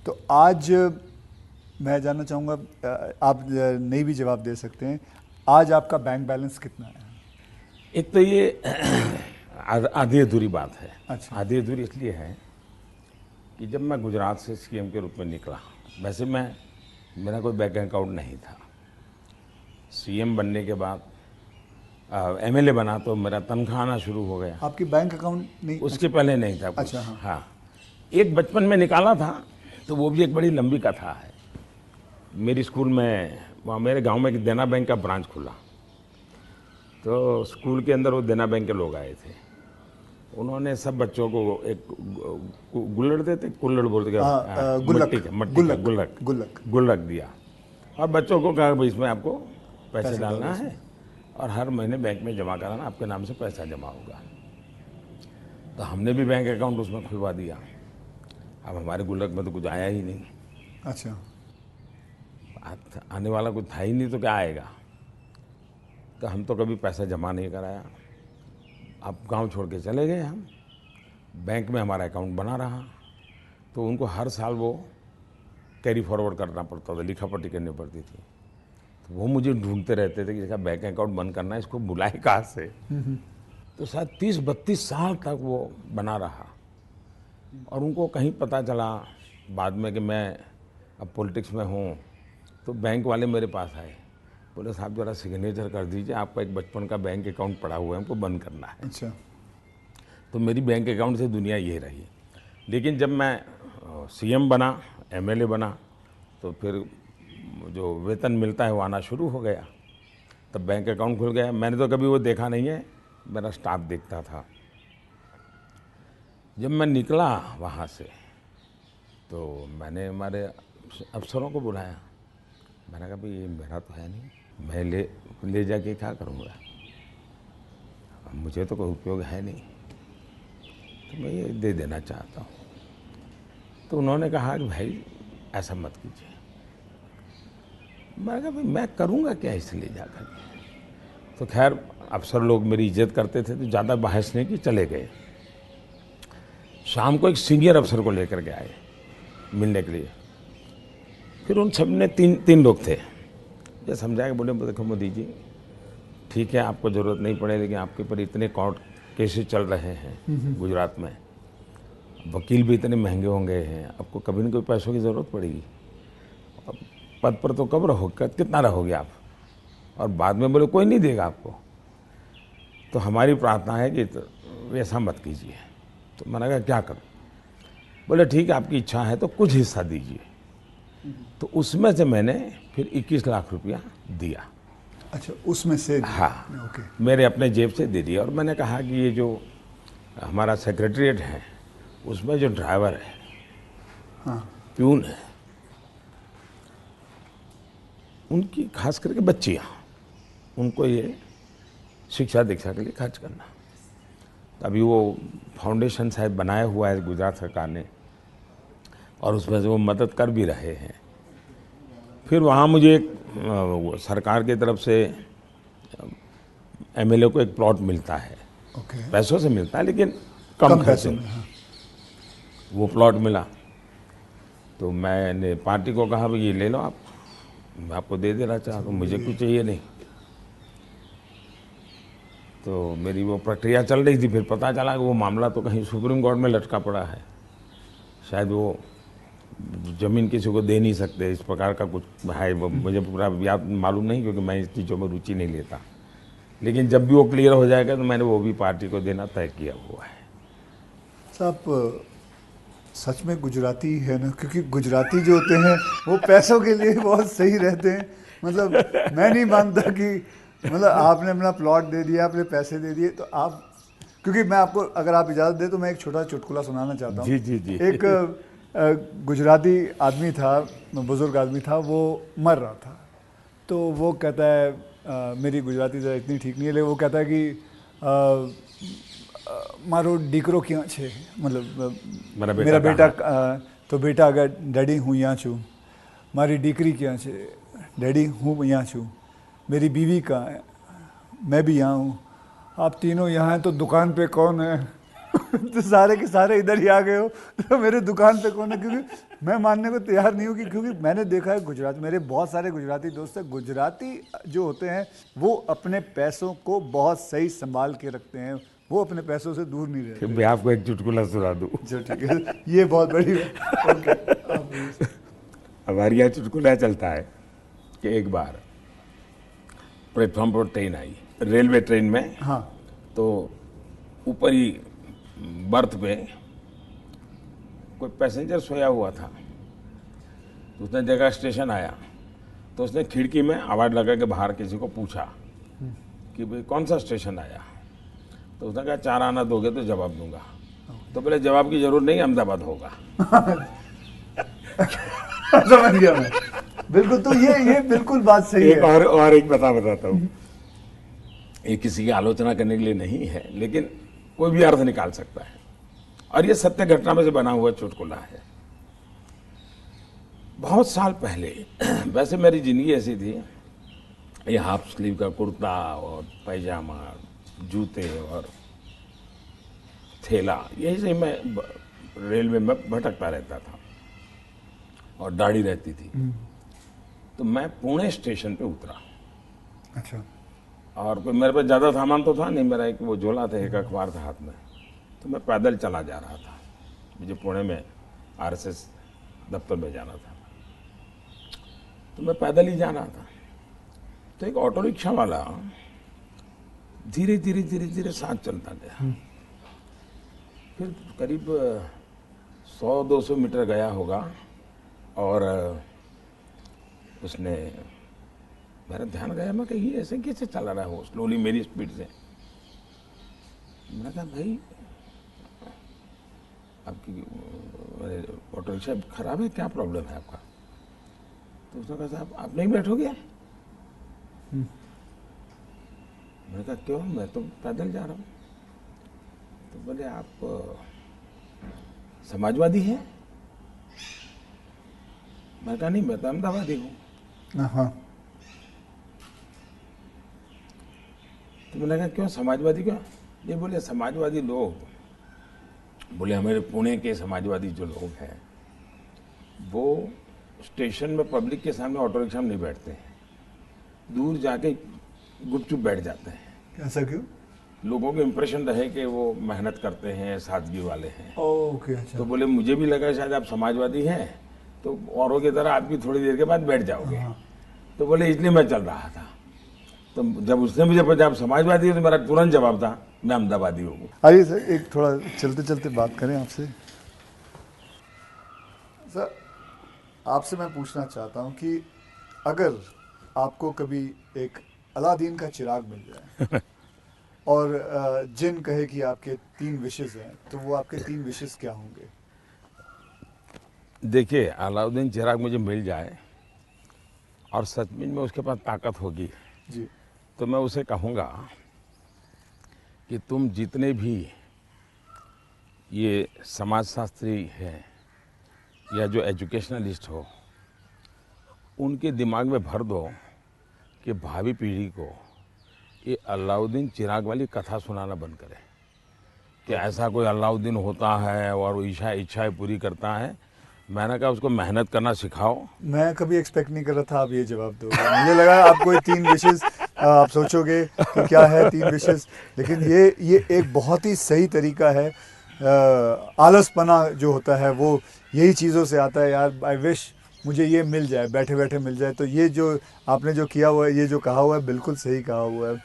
तो आज मैं जानना चाहूँगा, आप नहीं भी जवाब दे सकते हैं, आज आपका बैंक बैलेंस कितना है? एक तो ये आधी अधूरी बात है। अच्छा। आधी अधूरी इसलिए है कि जब मैं गुजरात से सीएम के रूप में निकला, वैसे मेरा कोई बैंक अकाउंट नहीं था। सीएम बनने के बाद एमएलए बना तो मेरा तनख्वाह आना शुरू हो गया। आपकी बैंक अकाउंट नहीं? उसके पहले नहीं था कुछ। अच्छा, हाँ। हाँ, एक बचपन में निकाला था, तो वो भी एक बड़ी लंबी कथा है। मेरी स्कूल में, वहाँ मेरे गांव में एक देना बैंक का ब्रांच खुला, तो स्कूल के अंदर वो देना बैंक के लोग आए थे। उन्होंने सब बच्चों को एक गुल्लड़ देते, कुल्लड़ बोलते, गुल्लक दिया, और बच्चों को कहा भाई इसमें आपको पैसे डालना है और हर महीने बैंक में जमा कराना, आपके नाम से पैसा जमा होगा। तो हमने भी बैंक अकाउंट उसमें खुलवा दिया। अब हमारे गुल्लक में तो कुछ आया ही नहीं। अच्छा। आने वाला कुछ था ही नहीं, तो क्या आएगा? तो हम तो कभी पैसा जमा नहीं कराया। अब गांव छोड़ के चले गए हम, बैंक में हमारा अकाउंट बना रहा, तो उनको हर साल वो कैरी फॉरवर्ड करना पड़ता था, लिखापट्टी करनी पड़ती थी। तो वो मुझे ढूंढते रहते थे कि इसका बैंक अकाउंट बंद करना है, इसको बुलाए कहाँ से। तो शायद 30-32 साल तक वो बना रहा, और उनको कहीं पता चला बाद में कि मैं अब पॉलिटिक्स में हूँ, तो बैंक वाले मेरे पास आए, बोले साहब जरा सिग्नेचर कर दीजिए, आपका एक बचपन का बैंक अकाउंट पड़ा हुआ है, हमको बंद करना है। अच्छा। तो मेरी बैंक अकाउंट से दुनिया ये रही। लेकिन जब मैं सीएम बना, एमएलए बना, तो फिर जो वेतन मिलता है वो आना शुरू हो गया, तब बैंक अकाउंट खुल गया। मैंने तो कभी वो देखा नहीं है, मेरा स्टाफ देखता था। जब मैं निकला वहाँ से, तो मैंने हमारे अफसरों को बुलाया, मैंने कहा भाई ये मेरा तो है नहीं, मैं ले जाके क्या करूँगा, अब मुझे तो कोई उपयोग है नहीं, तो मैं ये दे देना चाहता हूँ। तो उन्होंने कहा कि भाई ऐसा मत कीजिए। मैंने कहा भाई मैं करूँगा क्या इसलिए जाकर के। तो खैर अफसर लोग मेरी इज्जत करते थे, तो ज़्यादा बहस नहीं की, चले गए। शाम को एक सीनियर अफसर को लेकर के आए मिलने के लिए। फिर उन सब ने तीन लोग थे, ये समझाया, बोले देखो मोदी जी ठीक है आपको ज़रूरत नहीं पड़े, लेकिन आपके ऊपर इतने कोर्ट केसेस चल रहे हैं गुजरात में, वकील भी इतने महंगे होंगे हैं, आपको कभी न कभी पैसों की ज़रूरत पड़ेगी। अब पद पर तो कब रहोगे, कितना रहोगे आप, और बाद में बोले कोई नहीं देगा आपको। तो हमारी प्रार्थना है कि तो वैसा मत कीजिए। तो मैंने कहा क्या करूं? बोले ठीक है, आपकी इच्छा है तो कुछ हिस्सा दीजिए। तो उसमें से मैंने फिर 21 लाख रुपया दिया। अच्छा, उसमें से? हाँ, ओके। मेरे अपने जेब से दे दिया। और मैंने कहा कि ये जो हमारा सेक्रेटरीट है उसमें जो ड्राइवर है, हाँ, प्यून है, उनकी खास करके बच्चियाँ, उनको ये शिक्षा दीक्षा के लिए खर्च करना। अभी वो फाउंडेशन शायद बनाया हुआ है गुजरात सरकार ने, और उसमें से वो मदद कर भी रहे हैं। फिर वहाँ मुझे एक सरकार की तरफ से एमएलए को एक प्लॉट मिलता है, ओके। पैसों से मिलता है लेकिन कम खर्चे पैसों में। में, हाँ। वो प्लॉट मिला तो मैंने पार्टी को कहा भाई ये ले लो आप, मैं आपको दे देना चाहता हूँ, मुझे कुछ चाहिए नहीं। तो मेरी वो प्रक्रिया चल रही थी। फिर पता चला कि वो मामला तो कहीं सुप्रीम कोर्ट में लटका पड़ा है, शायद वो ज़मीन किसी को दे नहीं सकते, इस प्रकार का कुछ है। वो मुझे पूरा याद मालूम नहीं, क्योंकि मैं इस चीज़ों में रुचि नहीं लेता। लेकिन जब भी वो क्लियर हो जाएगा तो मैंने वो भी पार्टी को देना तय किया हुआ है। साहब, सच में गुजराती है ना, क्योंकि गुजराती जो होते हैं वो पैसों के लिए बहुत सही रहते हैं। मतलब मैं नहीं मानता कि मतलब आपने अपना प्लॉट दे दिया, आपने पैसे दे दिए, तो आप, क्योंकि मैं आपको, अगर आप इजाज़त दे तो मैं एक छोटा चुटकुला सुनाना चाहता हूँ। जी जी जी। एक गुजराती आदमी था, बुज़ुर्ग आदमी था, वो मर रहा था। तो वो कहता है, मेरी गुजराती ज़रा इतनी ठीक नहीं है, लेकिन वो कहता है कि मारो दीकरो क्यों छे, मतलब मेरा बेटा, तो बेटा अगर डैडी हूँ यहाँ छू, मारी दीकरी क्या छे, डैडी हूँ यहाँ छू, मेरी बीवी कहाँ है, मैं भी यहाँ हूँ, आप तीनों यहाँ हैं तो दुकान पे कौन है? तो सारे के सारे इधर ही आ गए हो, तो मेरे दुकान पे कौन है? क्योंकि मैं मानने को तैयार नहीं हूँ कि, क्योंकि मैंने देखा है गुजरात, मेरे बहुत सारे गुजराती दोस्त हैं, गुजराती जो होते हैं वो अपने पैसों को बहुत सही संभाल के रखते हैं, वो अपने पैसों से दूर नहीं रहते। मैं आपको एक चुटकुला सुना दूँ। चलो ठीक है, ये बहुत बड़ी बात। ओके। हमारे यहाँ चुटकुला चलता है कि एक बार प्लेटफॉर्म पर ट्रेन आई, रेलवे ट्रेन में। हाँ। तो ऊपर ही बर्थ पे कोई पैसेंजर सोया हुआ था। तो उसने देखा स्टेशन आया, तो उसने खिड़की में आवाज़ लगा के बाहर किसी को पूछा कि भाई कौन सा स्टेशन आया। तो उसने कहा 4 आना दोगे तो जवाब दूंगा। तो पहले जवाब की जरूरत नहीं, अहमदाबाद होगा। समझ गया मैं, बिल्कुल। तो ये बिल्कुल बात सही एक है। और एक बताता हूँ। ये किसी की आलोचना करने के लिए नहीं है, लेकिन कोई भी अर्थ निकाल सकता है, और ये सत्य घटना में से बना हुआ चुटकुला है। बहुत साल पहले, वैसे मेरी जिंदगी ऐसी थी, ये हाफ स्लीव का कुर्ता और पैजामा, जूते और थैला, यही से मैं रेलवे में भटकता रहता था, और दाढ़ी रहती थी। तो मैं पुणे स्टेशन पे उतरा। अच्छा। और कोई मेरे पास ज़्यादा सामान तो था नहीं, मेरा एक वो झोला था, एक अखबार था हाथ में। तो मैं पैदल चला जा रहा था, मुझे पुणे में आरएसएस दफ्तर में जाना था। तो मैं पैदल ही जा रहा था। तो एक ऑटो रिक्शा वाला धीरे धीरे धीरे धीरे साथ चलता गया। फिर करीब 100-200 मीटर गया होगा, और उसने, मेरा ध्यान गया, मैं कही ऐसे कैसे चला रहा है वो स्लोली मेरी स्पीड से। मैंने कहा भाई आपकी ऑटो रिक्शा खराब है, क्या प्रॉब्लम है आपका? तो उसने कहा साहब आप नहीं बैठोगे? मैंने कहा क्यों, मैं तो पैदल जा रहा हूँ। तो बोले आप समाजवादी हैं? मैं कहा नहीं, मैं तो अहमदाबादी हूँ। हाँ। तो मैंने कहा क्यों समाजवादी क्यों? ये बोले समाजवादी लोग, बोले हमारे पुणे के समाजवादी जो लोग हैं वो स्टेशन में पब्लिक के सामने ऑटो रिक्शा में नहीं बैठते हैं, दूर जाके गुपचुप बैठ जाते हैं। ऐसा क्यों? लोगों को इम्प्रेशन रहे कि वो मेहनत करते हैं, सादगी वाले हैं। ओके, अच्छा। तो बोले मुझे भी लगा शायद आप समाजवादी हैं, तो औरों की तरह आप भी थोड़ी देर के बाद बैठ जाओगे। हाँ। तो बोले इसलिए मैं चल रहा था। तो जब उसने मुझे पूछा आप समाजवादी हो, तो मेरा तुरंत जवाब था मैं अहमदाबादी हूँ। आइए सर, एक थोड़ा चलते चलते बात करें आपसे। सर, आपसे मैं पूछना चाहता हूँ कि अगर आपको कभी एक अलादीन का चिराग मिल जाए और जिन कहे कि आपके 3 विशेस हैं, तो वो आपके 3 विशेस क्या होंगे? देखिए, अलाउद्दीन चिराग मुझे मिल जाए और सचमुच में उसके पास ताकत होगी, जी। तो मैं उसे कहूँगा कि तुम जितने भी ये समाजशास्त्री हैं या जो एजुकेशनलिस्ट हो, उनके दिमाग में भर दो कि भावी पीढ़ी को ये अलाउद्दीन चिराग वाली कथा सुनाना बंद करें कि ऐसा कोई अलाउद्दीन होता है और वो इच्छाएं पूरी करता है। मैंने कहा उसको मेहनत करना सिखाओ। मैं कभी एक्सपेक्ट नहीं कर रहा था आप ये जवाब दोगे। मुझे लगा आप कोई 3 विशेस आप सोचोगे कि क्या है 3 विशेस, लेकिन ये एक बहुत ही सही तरीका है। आलसपना जो होता है वो यही चीज़ों से आता है। यार, आई विश मुझे ये मिल जाए, बैठे बैठे मिल जाए। तो ये जो आपने जो किया हुआ है, ये जो कहा हुआ है, बिल्कुल सही कहा हुआ है।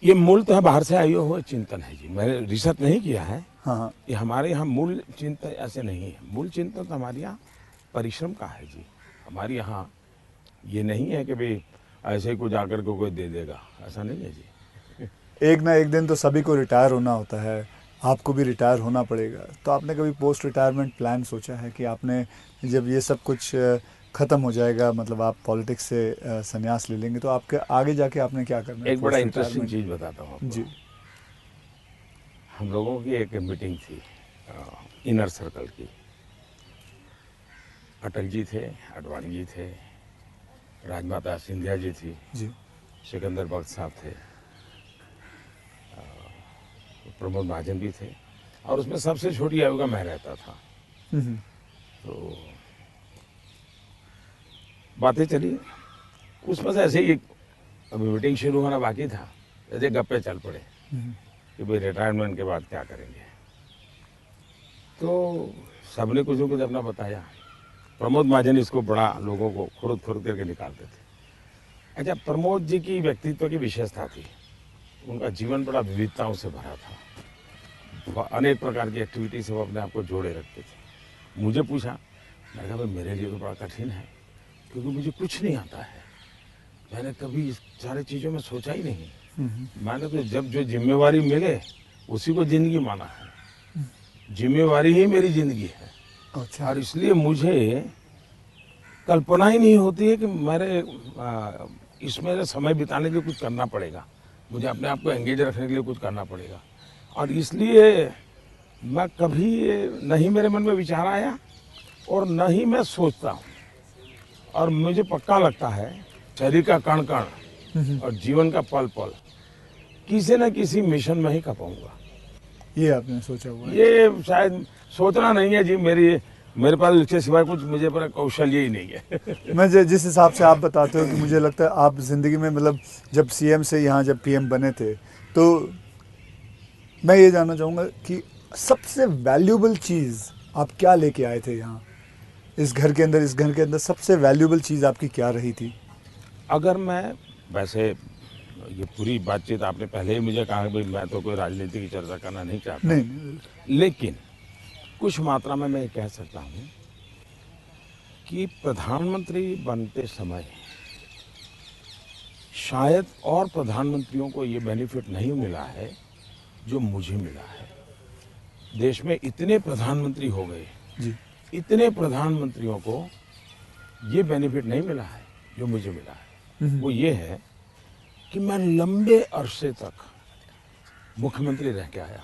ये मूलतः बाहर से आई हुआ चिंतन है जी, मैंने रिसर्च नहीं किया है। हाँ, हाँ। ये हमारे यहाँ मूल चिंतन ऐसे नहीं है। मूल चिंतन तो हमारे यहाँ परिश्रम का है जी। हमारे यहाँ ये नहीं है कि भाई ऐसे ही कुछ आकर के कोई दे देगा, ऐसा नहीं है जी। एक ना एक दिन तो सभी को रिटायर होना होता है, आपको भी रिटायर होना पड़ेगा। तो आपने कभी पोस्ट रिटायरमेंट प्लान सोचा है कि आपने जब ये सब कुछ ख़त्म हो जाएगा, मतलब आप पॉलिटिक्स से संन्यास ले लेंगे, तो आपके आगे जाके आपने क्या करना है? एक बड़ा पोस्ट इंटरेस्टिंग रिटायरमेंट। चीज़ बताता हूँ आपको। जी। हम लोगों की एक मीटिंग थी इनर सर्कल की। अटल जी थे, आडवाणी जी थे, राजमाता सिंधिया जी थी, जी। सिकंदर बख्श साहब थे, प्रमोद महाजन भी थे, और उसमें सबसे छोटी आयु का मैं रहता था। तो बातें चली, उसमें से ऐसे ही अभी मीटिंग शुरू होना बाकी था, ऐसे गप्पे चल पड़े कि भाई रिटायरमेंट के बाद क्या करेंगे। तो सबने कुछ न कुछ अपना बताया। प्रमोद महाजन इसको बड़ा लोगों को खुद करके निकालते थे। अच्छा, प्रमोद जी की व्यक्तित्व की विशेषता थी, उनका जीवन बड़ा विविधताओं से भरा था। अनेक प्रकार की एक्टिविटी से वो अपने आप को जोड़े रखते थे। मुझे पूछा, मैंने कहा भाई मेरे लिए तो बड़ा कठिन है, क्योंकि मुझे कुछ नहीं आता है। मैंने कभी इस सारी चीज़ों में सोचा ही नहीं। मैंने तो जब जो जिम्मेवारी मिले उसी को जिंदगी माना है। जिम्मेवारी ही मेरी जिंदगी है। अच्छा। और इसलिए मुझे कल्पना ही नहीं होती है कि मेरे इसमें समय बिताने के लिए कुछ करना पड़ेगा, मुझे अपने आप को एंगेज रखने के लिए कुछ करना पड़ेगा। और इसलिए मैं कभी नहीं मेरे मन में विचार आया और न ही मैं सोचता हूँ। और मुझे पक्का लगता है शरीर का कण कण और जीवन का पल पल किसी न किसी मिशन में ही खपाऊंगा। ये आपने सोचा हुआ है? ये शायद सोचना नहीं है जी, मेरे पास इसके सिवाय कुछ मुझे पर कौशल्य ही नहीं है। मैं जिस हिसाब से आप बताते हो कि मुझे लगता है आप ज़िंदगी में, मतलब जब सीएम से यहाँ जब पीएम बने थे, तो मैं ये जानना चाहूँगा कि सबसे वैल्यूबल चीज़ आप क्या लेके आए थे यहाँ इस घर के अंदर सबसे वैल्यूबल चीज़ आपकी क्या रही थी? अगर मैं, वैसे ये पूरी बातचीत आपने पहले ही मुझे कहा कि भाई मैं तो कोई राजनीति की चर्चा करना नहीं चाहता, नहीं। लेकिन कुछ मात्रा में मैं ये कह सकता हूँ कि प्रधानमंत्री बनते समय शायद और प्रधानमंत्रियों को ये बेनिफिट नहीं मिला है जो मुझे मिला है। देश में इतने प्रधानमंत्री हो गए जी। इतने प्रधानमंत्रियों को ये बेनिफिट नहीं मिला है जो मुझे मिला है। वो ये है कि मैं लंबे अरसे तक मुख्यमंत्री रह के आया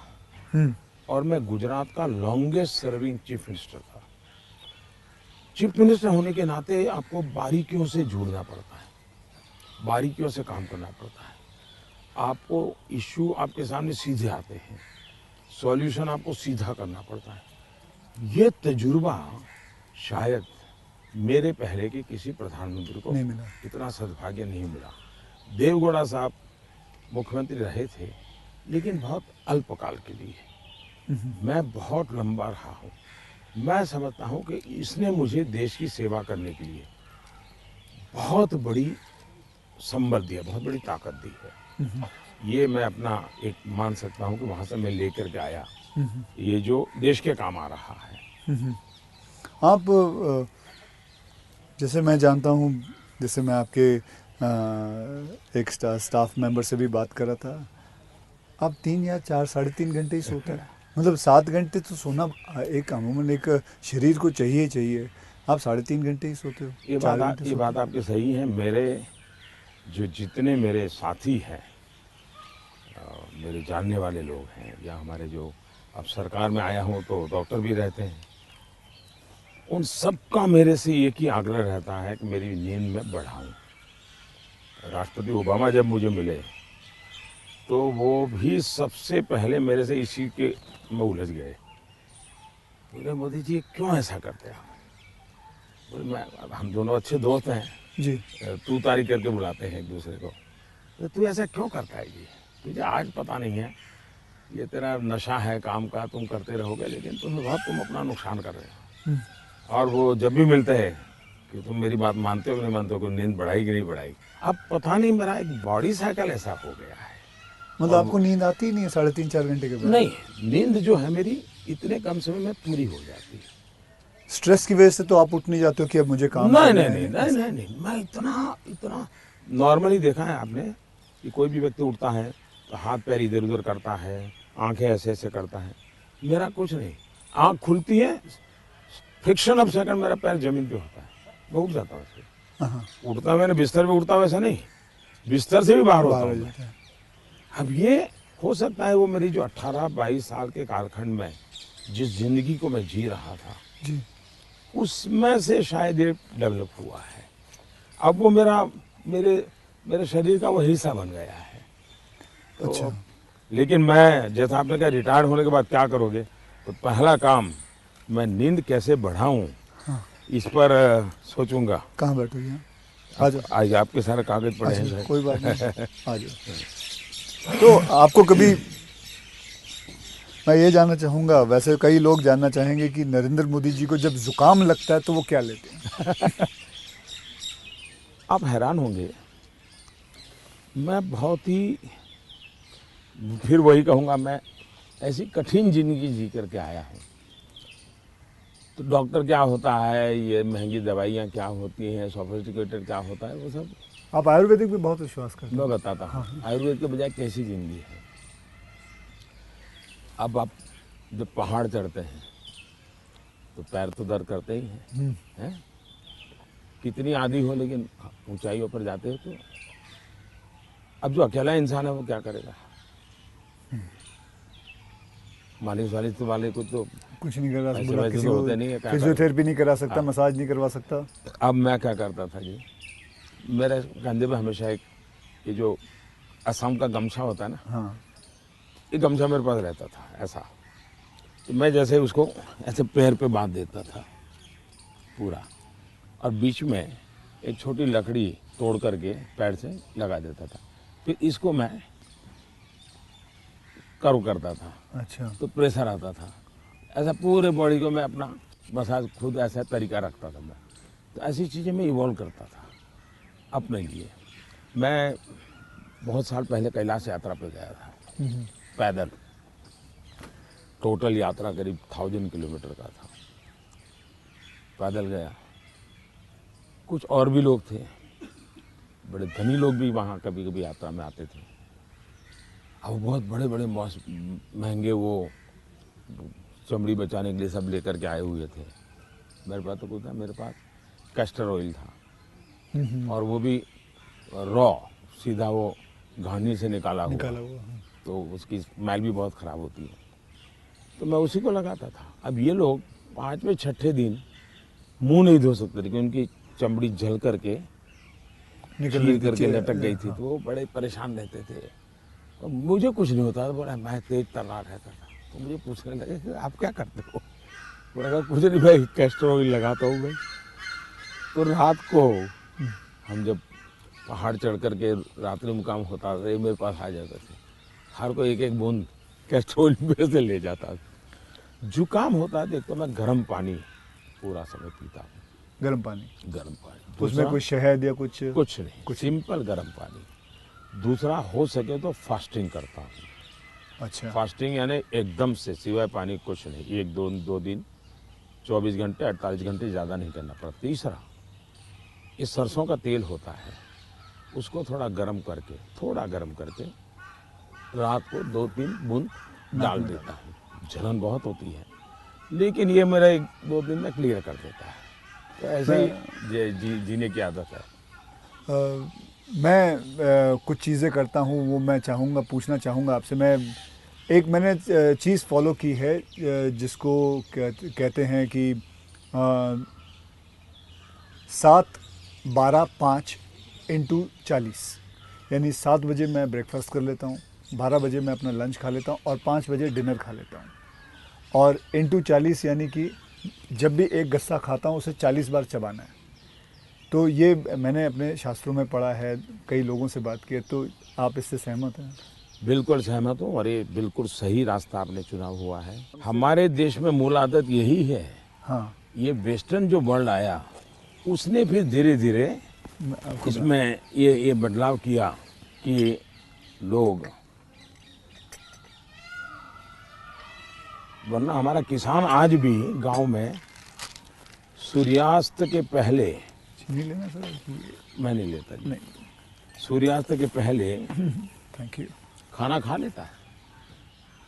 हूँ और मैं गुजरात का लॉन्गेस्ट सर्विंग चीफ मिनिस्टर था। चीफ मिनिस्टर होने के नाते आपको बारीकियों से जुड़ना पड़ता है, बारीकियों से काम करना पड़ता है। आपको इश्यू आपके सामने सीधे आते हैं, सॉल्यूशन आपको सीधा करना पड़ता है। ये तजुर्बा शायद मेरे पहले के किसी प्रधानमंत्री को नहीं मिला। इतना सद्भाग्य नहीं मिला। देवगौड़ा साहब मुख्यमंत्री रहे थे, लेकिन बहुत अल्पकाल के लिए। मैं बहुत लंबा रहा हूँ। मैं समझता हूँ कि इसने मुझे देश की सेवा करने के लिए बहुत बड़ी संबल दिया, बहुत बड़ी ताकत दी है। ये मैं अपना एक मान सकता हूँ कि वहाँ से मैं लेकर के आया, ये जो देश के काम आ रहा है। आप जैसे मैं जानता हूँ, जैसे मैं आपके एक स्टाफ मेंबर से भी बात कर रहा था, आप 3 या 4 3.5 घंटे ही सोते हैं। मतलब 7 घंटे तो सोना एक अमूमन एक शरीर को चाहिए चाहिए, आप 3.5 घंटे ही सोते हो, ये 4 घंटे ये सोते बात हो। आपकी सही है। मेरे जो जितने मेरे साथी हैं, मेरे जानने वाले लोग हैं, या हमारे जो अब सरकार में आया हूँ तो डॉक्टर भी रहते हैं, उन सबका मेरे से एक ही आग्रह रहता है कि मेरी नींद में बढ़ाऊं। राष्ट्रपति ओबामा जब मुझे मिले तो वो भी सबसे पहले मेरे से इसी के में उलझ गए। बोले मोदी जी क्यों ऐसा करते हैं? बोले मैं, हम दोनों अच्छे दोस्त हैं, जी। तू तारी करके बुलाते हैं एक दूसरे को। तो तू ऐसा क्यों करता है जी? तुझे आज पता नहीं है, ये तेरा नशा है काम का, तुम करते रहोगे, लेकिन तुम अपना नुकसान कर रहे हो। और वो जब भी मिलते हैं कि तुम मेरी बात मानते हो कि नहीं मानते हो, कि नींद बढ़ाई कि नहीं बढ़ाई। अब पता नहीं मेरा एक बॉडी साइकिल ऐसा हो गया है। मतलब आपको नींद आती ही नहीं है 3.5 4 घंटे के बाद? नहीं, नींद जो है मेरी इतने कम समय में पूरी हो जाती है। स्ट्रेस की वजह से तो आप उठ नहीं जाते हो कि अब मुझे काम नहीं करना नहीं है? नहीं नहीं नहीं नहीं, मैं इतना इतना नॉर्मली देखा है आपने कि कोई भी व्यक्ति उठता है तो हाथ पैर इधर उधर करता है, आंखें ऐसे ऐसे करता है। मेरा कुछ नहीं, आंख खुलती है, फ्रिक्शन ऑफ सेकंड मेरा पैर जमीन पे होता है, मैं उठ जाता हूँ उससे। हाँ, उठता मैंने बिस्तर पे उठता वैसा नहीं, बिस्तर से भी बाहर होता बाहर हूँ आ मैं। जाता है। अब ये हो सकता है वो मेरी जो 18-22 साल के कालखंड में जिस जिंदगी को मैं जी रहा था, जी। उसमें से शायद ये डेवलप हुआ है। अब वो मेरे शरीर का वो हिस्सा बन गया है। तो अच्छा। लेकिन मैं, जैसा आपने कहा रिटायर्ड होने के बाद क्या करोगे, तो पहला काम मैं नींद कैसे बढ़ाऊं, हाँ। इस पर सोचूंगा। कहाँ बैठोगे आप? आ जाओ। आज आपके सारे कागज पड़े हैं अच्छा, शायद। कोई बात नहीं, आ जाओ। तो आपको कभी, मैं ये जानना चाहूँगा, वैसे कई लोग जानना चाहेंगे कि नरेंद्र मोदी जी को जब जुकाम लगता है तो वो क्या लेते हैं? आप हैरान होंगे, मैं बहुत ही, फिर वही कहूँगा, मैं ऐसी कठिन जिंदगी जी करके आया हूँ। तो डॉक्टर क्या होता है, ये महंगी दवाइयाँ क्या होती हैं, सोफिस्टिकेटेड क्या होता है, वो सब आप आयुर्वेदिक पे बहुत विश्वास करते मैं हैं? बताता हूँ। आयुर्वेद के बजाय कैसी जिंदगी है। अब आप जब पहाड़ चढ़ते हैं तो पैर तो दर्द करते ही हैं, कितनी आदि हो, लेकिन ऊंचाइयों पर जाते हो तो अब जो अकेला इंसान है वो क्या करेगा? मालिश वालिश वाले को तो कुछ नहीं कर रहा, ऐसे बोला वैसे किसी तो को होते नहीं है, क्या करेगा? फिजियोथेरेपी नहीं करा सकता, हाँ। मसाज नहीं करवा सकता? अब मैं क्या करता था जी, मेरे कंधे पे हमेशा एक ये जो असम का गमछा होता है ना, हाँ। ये गमछा मेरे पास रहता था ऐसा। तो मैं जैसे उसको ऐसे पैर पे बांध देता था पूरा, और बीच में एक छोटी लकड़ी तोड़ करके पैर से लगा देता था। फिर इसको मैं कर्व करता था अच्छा। तो प्रेशर आता था। ऐसा पूरे बॉडी को मैं अपना मसाज खुद ऐसा तरीका रखता था मैं। तो ऐसी चीज़ें मैं इवॉल्व करता था अपने लिए। मैं बहुत साल पहले कैलाश यात्रा पे गया था पैदल। टोटल यात्रा करीब 1000 किलोमीटर का था, पैदल गया। कुछ और भी लोग थे, बड़े धनी लोग भी वहाँ कभी कभी यात्रा में आते थे। अब बहुत बड़े बड़े महंगे वो चमड़ी बचाने के लिए सब लेकर के आए हुए थे। मेरे पास तो कुछ था, मेरे पास कैस्टर ऑयल था, और वो भी रॉ, सीधा वो घानी से निकाला हुआ। हाँ। तो उसकी स्मेल भी बहुत ख़राब होती है, तो मैं उसी को लगाता था। अब ये लोग 5वें 6ठे दिन मुंह नहीं धो सकते थे क्योंकि उनकी चमड़ी जल करके चीर करके लटक गई थी। तो वो बड़े परेशान रहते थे। तो मुझे कुछ नहीं होता था, बोला मैं तेज तर्रार रहता था। तो मुझे पूछने लगे कि आप क्या करते हो? बोला कहा कुछ नहीं भाई, कैस्टर ऑयल लगाता हूँ भाई। तो रात को हम जब पहाड़ चढ़ करके रात्रि मुकाम होता था, ये मेरे पास आ जाते थे। हर कोई एक एक बूंद कैस्ट्रोल में से ले जाता था। जुकाम होता है तो एक तो मैं गर्म पानी पूरा समय पीता हूँ, गर्म पानी, गर्म पानी। उसमें दूसरा, कोई शहद या कुछ? कुछ नहीं, सिंपल गर्म पानी। दूसरा, हो सके तो फास्टिंग करता हूँ। अच्छा। फास्टिंग यानी एकदम से सिवाय पानी कुछ नहीं, एक दो दिन 24 घंटे 48 घंटे, ज़्यादा नहीं करना पड़ता। तीसरा, ये सरसों का तेल होता है, उसको थोड़ा गर्म करके रात को 2-3 बूंद डाल देता हूँ। जलन बहुत होती है, लेकिन ये मेरा 1-2 दिन में क्लियर कर देता है। तो ऐसे ही जीने की आदत है। मैं कुछ चीज़ें करता हूँ, वो मैं पूछना चाहूँगा आपसे। मैंने चीज़ फॉलो की है, जिसको कहते हैं कि 7-12-5 × 40, यानी 7 बजे मैं ब्रेकफास्ट कर लेता हूँ, 12 बजे मैं अपना लंच खा लेता हूँ और 5 बजे डिनर खा लेता हूँ। और × 40 यानी कि जब भी एक गस्सा खाता हूँ उसे 40 बार चबाना है। तो ये मैंने अपने शास्त्रों में पढ़ा है, कई लोगों से बात की है, तो आप इससे सहमत हैं? बिल्कुल सहमत हूँ, और ये बिल्कुल सही रास्ता आपने चुना हुआ है। हमारे देश में मूल आदत यही है। हाँ, ये वेस्टर्न जो वर्ल्ड आया, उसने फिर धीरे धीरे इसमें ये बदलाव किया कि लोग, वरना हमारा किसान आज भी गांव में सूर्यास्त के पहले, नहीं लेना सर? मैं नहीं लेता जी, नहीं, सूर्यास्त के पहले थैंक यू। खाना खा लेता है।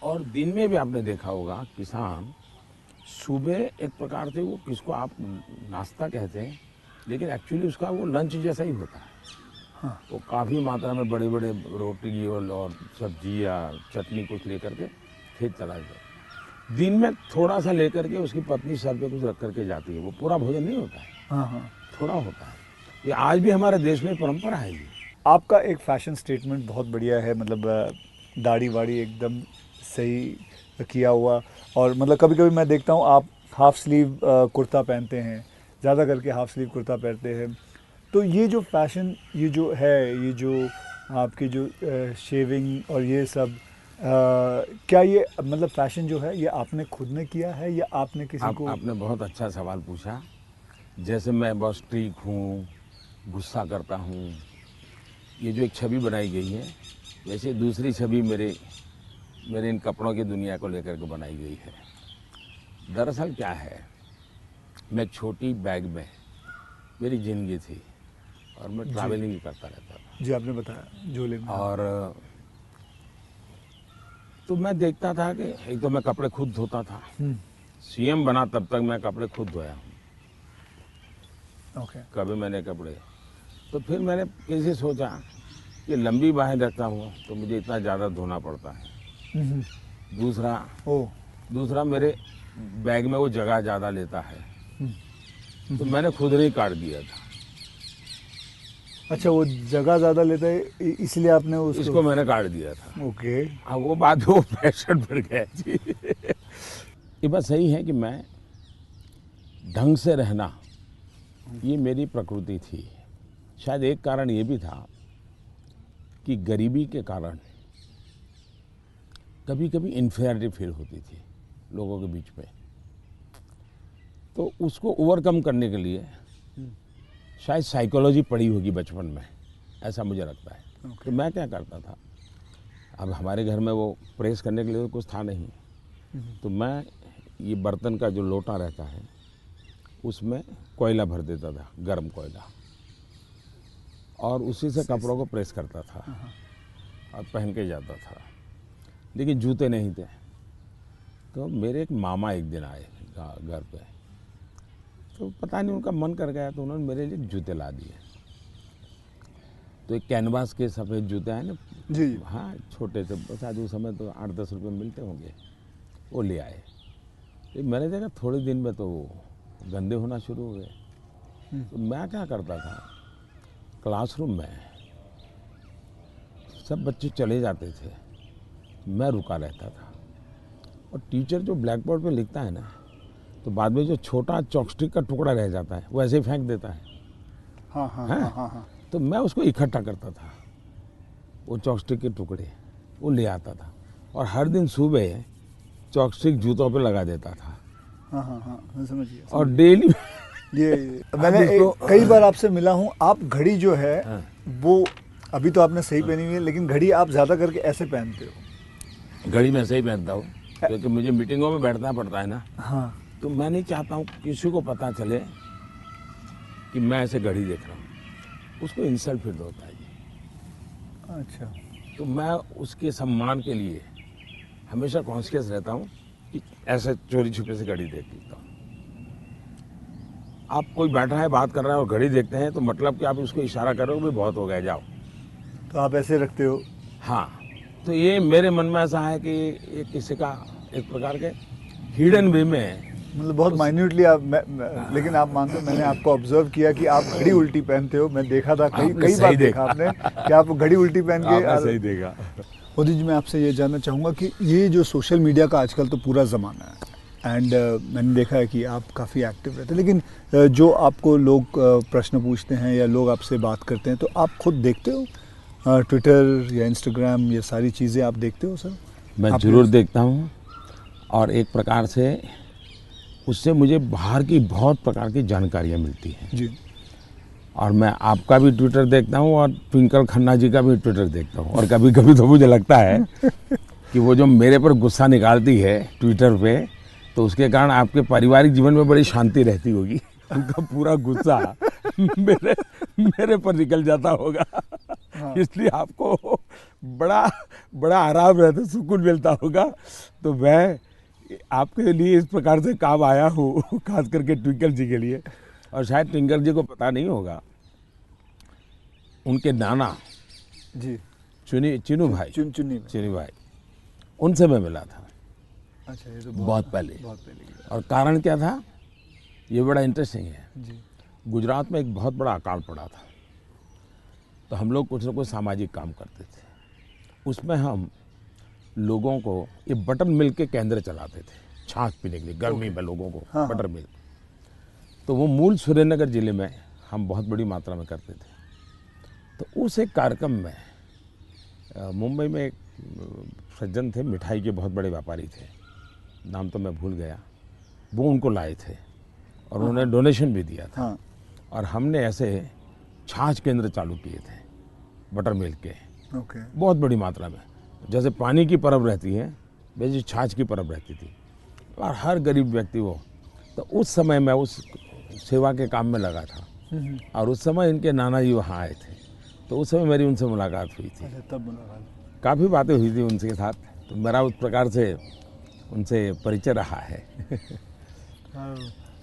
और दिन में भी आपने देखा होगा, किसान सुबह एक प्रकार से, वो किसको आप नाश्ता कहते हैं, लेकिन एक्चुअली उसका वो लंच जैसा ही होता है। हाँ। वो काफ़ी मात्रा में बड़े बड़े रोटी और सब्जी या चटनी कुछ लेकर के खेत चला जाता। दिन में थोड़ा सा लेकर के उसकी पत्नी सर पे कुछ रख करके जाती है। वो पूरा भोजन नहीं होता है, हाँ हाँ, थोड़ा होता है। ये आज भी हमारे देश में परंपरा है ये। आपका एक फैशन स्टेटमेंट बहुत बढ़िया है, मतलब दाढ़ी वाड़ी एकदम सही किया हुआ। और मतलब कभी कभी मैं देखता हूँ आप हाफ स्लीव कुर्ता पहनते हैं, ज़्यादा करके हाफ स्लीव कुर्ता पहनते हैं। तो ये जो फैशन, ये जो है, ये जो आपकी जो शेविंग और ये सब, क्या ये मतलब फैशन जो है, ये आपने खुद ने किया है या आपने किसी को? आपने बहुत अच्छा सवाल पूछा। जैसे मैं बहुत स्ट्रीक हूँ, गुस्सा करता हूँ, ये जो एक छवि बनाई गई है, वैसे दूसरी छवि मेरे इन कपड़ों की दुनिया को लेकर के बनाई गई है। दरअसल क्या है, मैं छोटी बैग में मेरी ज़िंदगी थी और मैं ट्रैवलिंग करता रहता था। जी, आपने बताया झोले में। और तो मैं देखता था कि एक तो मैं कपड़े खुद धोता था। सीएम बना तब तक मैं कपड़े खुद धोया हूँ। ओके। कभी मैंने कपड़े, तो फिर मैंने कैसे सोचा कि लंबी बाहें रखता हूँ तो मुझे इतना ज़्यादा धोना पड़ता है। दूसरा मेरे बैग में वो जगह ज़्यादा लेता है, तो मैंने खुद ही काट दिया था। अच्छा, वो जगह ज़्यादा लेता है इसलिए आपने इसको मैंने काट दिया था। ओके। अब वो बात, वो फैशन बढ़ गया जी। ये बात सही है कि मैं ढंग से रहना, ये मेरी प्रकृति थी। शायद एक कारण ये भी था कि गरीबी के कारण कभी कभी इन्फीरियरिटी फील होती थी लोगों के बीच में। तो उसको ओवरकम करने के लिए शायद साइकोलॉजी पढ़ी होगी बचपन में, ऐसा मुझे लगता है। तो मैं क्या करता था, अब हमारे घर में वो प्रेस करने के लिए तो कुछ था नहीं, तो मैं ये बर्तन का जो लोटा रहता है उसमें कोयला भर देता था, गर्म कोयला, और उसी से कपड़ों को प्रेस करता था और पहन के जाता था। लेकिन जूते नहीं थे। तो मेरे एक मामा एक दिन आए घर पे, तो पता नहीं उनका मन कर गया, तो उन्होंने मेरे लिए जूते ला दिए। तो एक कैनवास के सफ़ेद जूते हैं ना जी, हाँ, छोटे से, शायद उस समय तो 8-10 रुपये मिलते होंगे, वो ले आए। तो मैंने देखा थोड़े दिन में तो वो गंदे होना शुरू हो गए। तो मैं क्या करता था, क्लासरूम में सब बच्चे चले जाते थे, मैं रुका रहता था, और टीचर जो ब्लैक बोर्ड पे लिखता है ना, तो बाद में जो छोटा चॉपस्टिक का टुकड़ा रह जाता है वो ऐसे ही फेंक देता है। हाँ हाँ हाँ हाँ हाँ। तो मैं उसको इकट्ठा करता था, वो चॉपस्टिक के टुकड़े वो ले आता था और हर दिन सुबह चॉकस्टिक जूतों पे लगा देता था। हाँ, मैं समझ गया। और डेली ये मैंने कई बार आपसे मिला हूँ, आप घड़ी जो है वो अभी तो आपने सही पहनी हुई है, लेकिन घड़ी आप ज़्यादा करके ऐसे पहनते हो। घड़ी मैं सही पहनता हूँ क्योंकि मुझे मीटिंगों में बैठना पड़ता है ना, हाँ, तो मैं नहीं चाहता हूँ किसी को पता चले कि मैं ऐसे घड़ी देख रहा हूँ, उसको इंसल्ट फील होता है जी। अच्छा, तो मैं उसके सम्मान के लिए हमेशा कॉन्शियस रहता हूँ कि ऐसे चोरी छुपे से घड़ी देख लेता हूँ। आप कोई बैठा है बात कर रहा है और घड़ी देखते हैं तो मतलब कि आप उसको इशारा करो भी बहुत हो गया जाओ। तो आप ऐसे रखते हो। हाँ, तो ये मेरे मन में ऐसा है कि ये किसी का एक प्रकार के हिडन वे में, मतलब बहुत माइन्यूटली आप लेकिन आप मानते हो, मैंने आपको ऑब्जर्व किया कि आप घड़ी उल्टी पहनते हो। मैं देखा था कई बार देखा आपने कि आप घड़ी उल्टी पहन के। सही देखा। मोदी जी, मैं आपसे ये जानना चाहूँगा कि ये जो सोशल मीडिया का आजकल तो पूरा ज़माना है एंड मैंने देखा है कि आप काफ़ी एक्टिव रहते हैं, लेकिन जो आपको लोग प्रश्न पूछते हैं या लोग आपसे बात करते हैं तो आप खुद देखते हो ट्विटर या इंस्टाग्राम, ये सारी चीज़ें आप देखते हो सर? मैं ज़रूर देखता हूँ और एक प्रकार से उससे मुझे बाहर की बहुत प्रकार की जानकारियाँ मिलती हैं जी। और मैं आपका भी ट्विटर देखता हूँ और ट्विंकल खन्ना जी का भी ट्विटर देखता हूँ। और कभी कभी तो मुझे लगता है कि वो जो मेरे पर गुस्सा निकालती है ट्विटर पे, तो उसके कारण आपके पारिवारिक जीवन में बड़ी शांति रहती होगी। उनका पूरा गुस्सा मेरे पर निकल जाता होगा। हाँ। इसलिए आपको बड़ा आराम रहता, सुकून मिलता होगा। तो मैं आपके लिए इस प्रकार से काम आया हूँ, खास करके ट्विंकल जी के लिए। और शायद ट्विंकल जी को पता नहीं होगा, उनके नाना जी चिनू भाई, उनसे मैं मिला था। अच्छा, ये तो बहुत पहले। और कारण क्या था, ये बड़ा इंटरेस्टिंग है जी। गुजरात में एक बहुत बड़ा अकाल पड़ा था, तो हम लोग कुछ न कुछ सामाजिक काम करते थे। उसमें हम लोगों को ये बटर मिल्क के केंद्र चलाते थे, छाछ पीने के लिए गर्मी में लोगों को। हाँ, बटर मिल्क, तो वो मूल सुरेंद्रनगर जिले में हम बहुत बड़ी मात्रा में करते थे। तो उस एक कार्यक्रम में मुंबई में एक सज्जन थे, मिठाई के बहुत बड़े व्यापारी थे, नाम तो मैं भूल गया, वो उनको लाए थे और उन्होंने डोनेशन भी दिया था। हाँ। और हमने ऐसे छाछ केंद्र चालू किए थे बटर मिल्क के। बहुत बड़ी मात्रा में, जैसे पानी की परब रहती है वैसे छाछ की परब रहती थी और हर गरीब व्यक्ति वो। तो उस समय मैं उस सेवा के काम में लगा था और उस समय इनके नाना जी वहाँ आए थे, तो उस समय मेरी उनसे मुलाकात हुई थी। तब मुलाकात, काफ़ी बातें हुई थी उनके साथ, तो मेरा उस प्रकार से उनसे परिचय रहा है।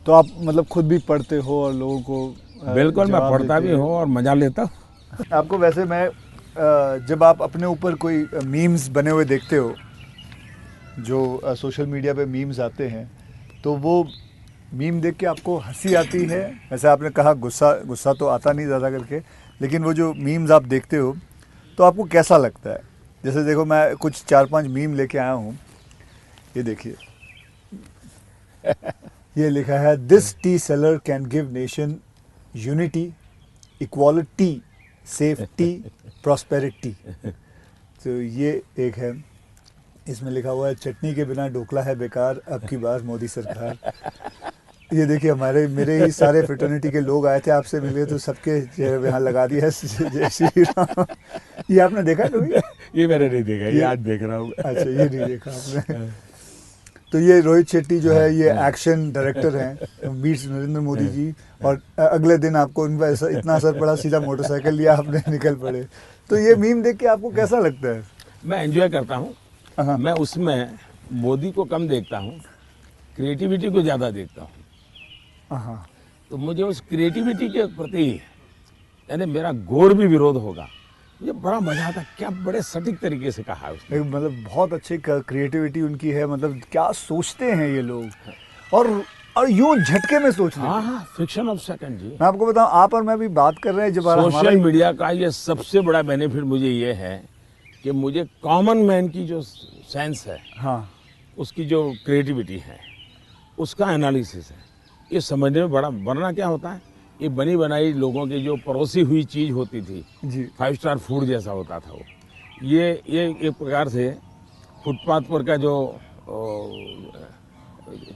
तो आप मतलब खुद भी पढ़ते हो और लोगों को? बिल्कुल, मैं पढ़ता भी हूँ और मजा लेता हूँ। आपको वैसे मैं जब आप अपने ऊपर कोई मीम्स बने हुए देखते हो, जो सोशल मीडिया पे मीम्स आते हैं, तो वो मीम देख के आपको हंसी आती है? वैसे आपने कहा गुस्सा तो आता नहीं ज़्यादा करके, लेकिन वो जो मीम्स आप देखते हो तो आपको कैसा लगता है? जैसे देखो, मैं कुछ 4-5 मीम लेके आया हूँ, ये देखिए। ये लिखा है, this T seller can give nation unity, equality, safety, prosperity. तो ये एक है, इसमें लिखा हुआ है, चटनी के बिना ढोकला है बेकार, अब की बार मोदी सरकार। ये देखिए, मेरे ही सारे फ्रेटर्निटी के लोग आए थे, आपसे मिले तो सबके यहाँ लगा दिया जय श्री राम। ये आपने देखा कभी? ये मैंने नहीं देखा, ये आज देख रहा हूँ। अच्छा, ये नहीं देखा आपने? तो ये रोहित शेट्टी जो है, ये एक्शन डायरेक्टर हैं, मीट्स नरेंद्र मोदी जी, और अगले दिन आपको उन पर इतना असर पड़ा, सीधा मोटरसाइकिल लिया आपने, निकल पड़े। तो ये मीम देख के आपको कैसा लगता है? मैं एंजॉय करता हूँ। मैं उसमें मोदी को कम देखता हूँ, क्रिएटिविटी को ज़्यादा देखता हूँ। तो मुझे उस क्रिएटिविटी के प्रति, यानी मेरा घोर भी विरोध होगा, ये बड़ा मजा आता। क्या बड़े सटीक तरीके से कहा उसने, मतलब बहुत अच्छी क्रिएटिविटी उनकी है। मतलब क्या सोचते हैं ये लोग, और यूं झटके में सोच लेते हैं। हाँ, फ्रिक्शन ऑफ सेकंड जी। मैं आपको बताऊं, आप और मैं भी बात कर रहे हैं, जब सोशल मीडिया का ये सबसे बड़ा बेनिफिट मुझे ये है कि मुझे कॉमन मैन की जो सेंस है, हाँ, उसकी जो क्रिएटिविटी है, उसका एनालिसिस है, ये समझने में बड़ा। वरना क्या होता है, ये बनी बनाई लोगों की जो परोसी हुई चीज़ होती थी जी, 5 स्टार फूड जैसा होता था वो, ये एक प्रकार से फुटपाथ पर का जो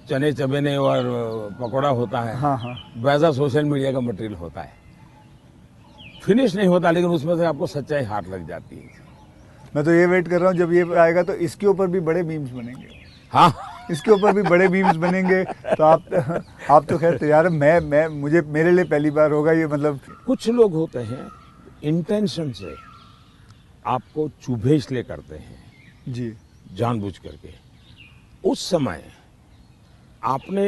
चने चबेने और पकौड़ा होता है, हाँ हाँ, वैसा सोशल मीडिया का मटेरियल होता है। फिनिश नहीं होता, लेकिन उसमें से आपको सच्चाई हाथ लग जाती है। मैं तो ये वेट कर रहा हूँ जब ये आएगा तो इसके ऊपर भी बड़े मीम्स बनेंगे, हाँ, इसके ऊपर भी बड़े मीम्स बनेंगे। तो आप तो खैर तैयार है, मैं मुझे मेरे लिए पहली बार होगा ये, मतलब। कुछ लोग होते हैं इंटेंशन से आपको चुभे इसलिए करते हैं, जी जानबूझ करके। उस समय आपने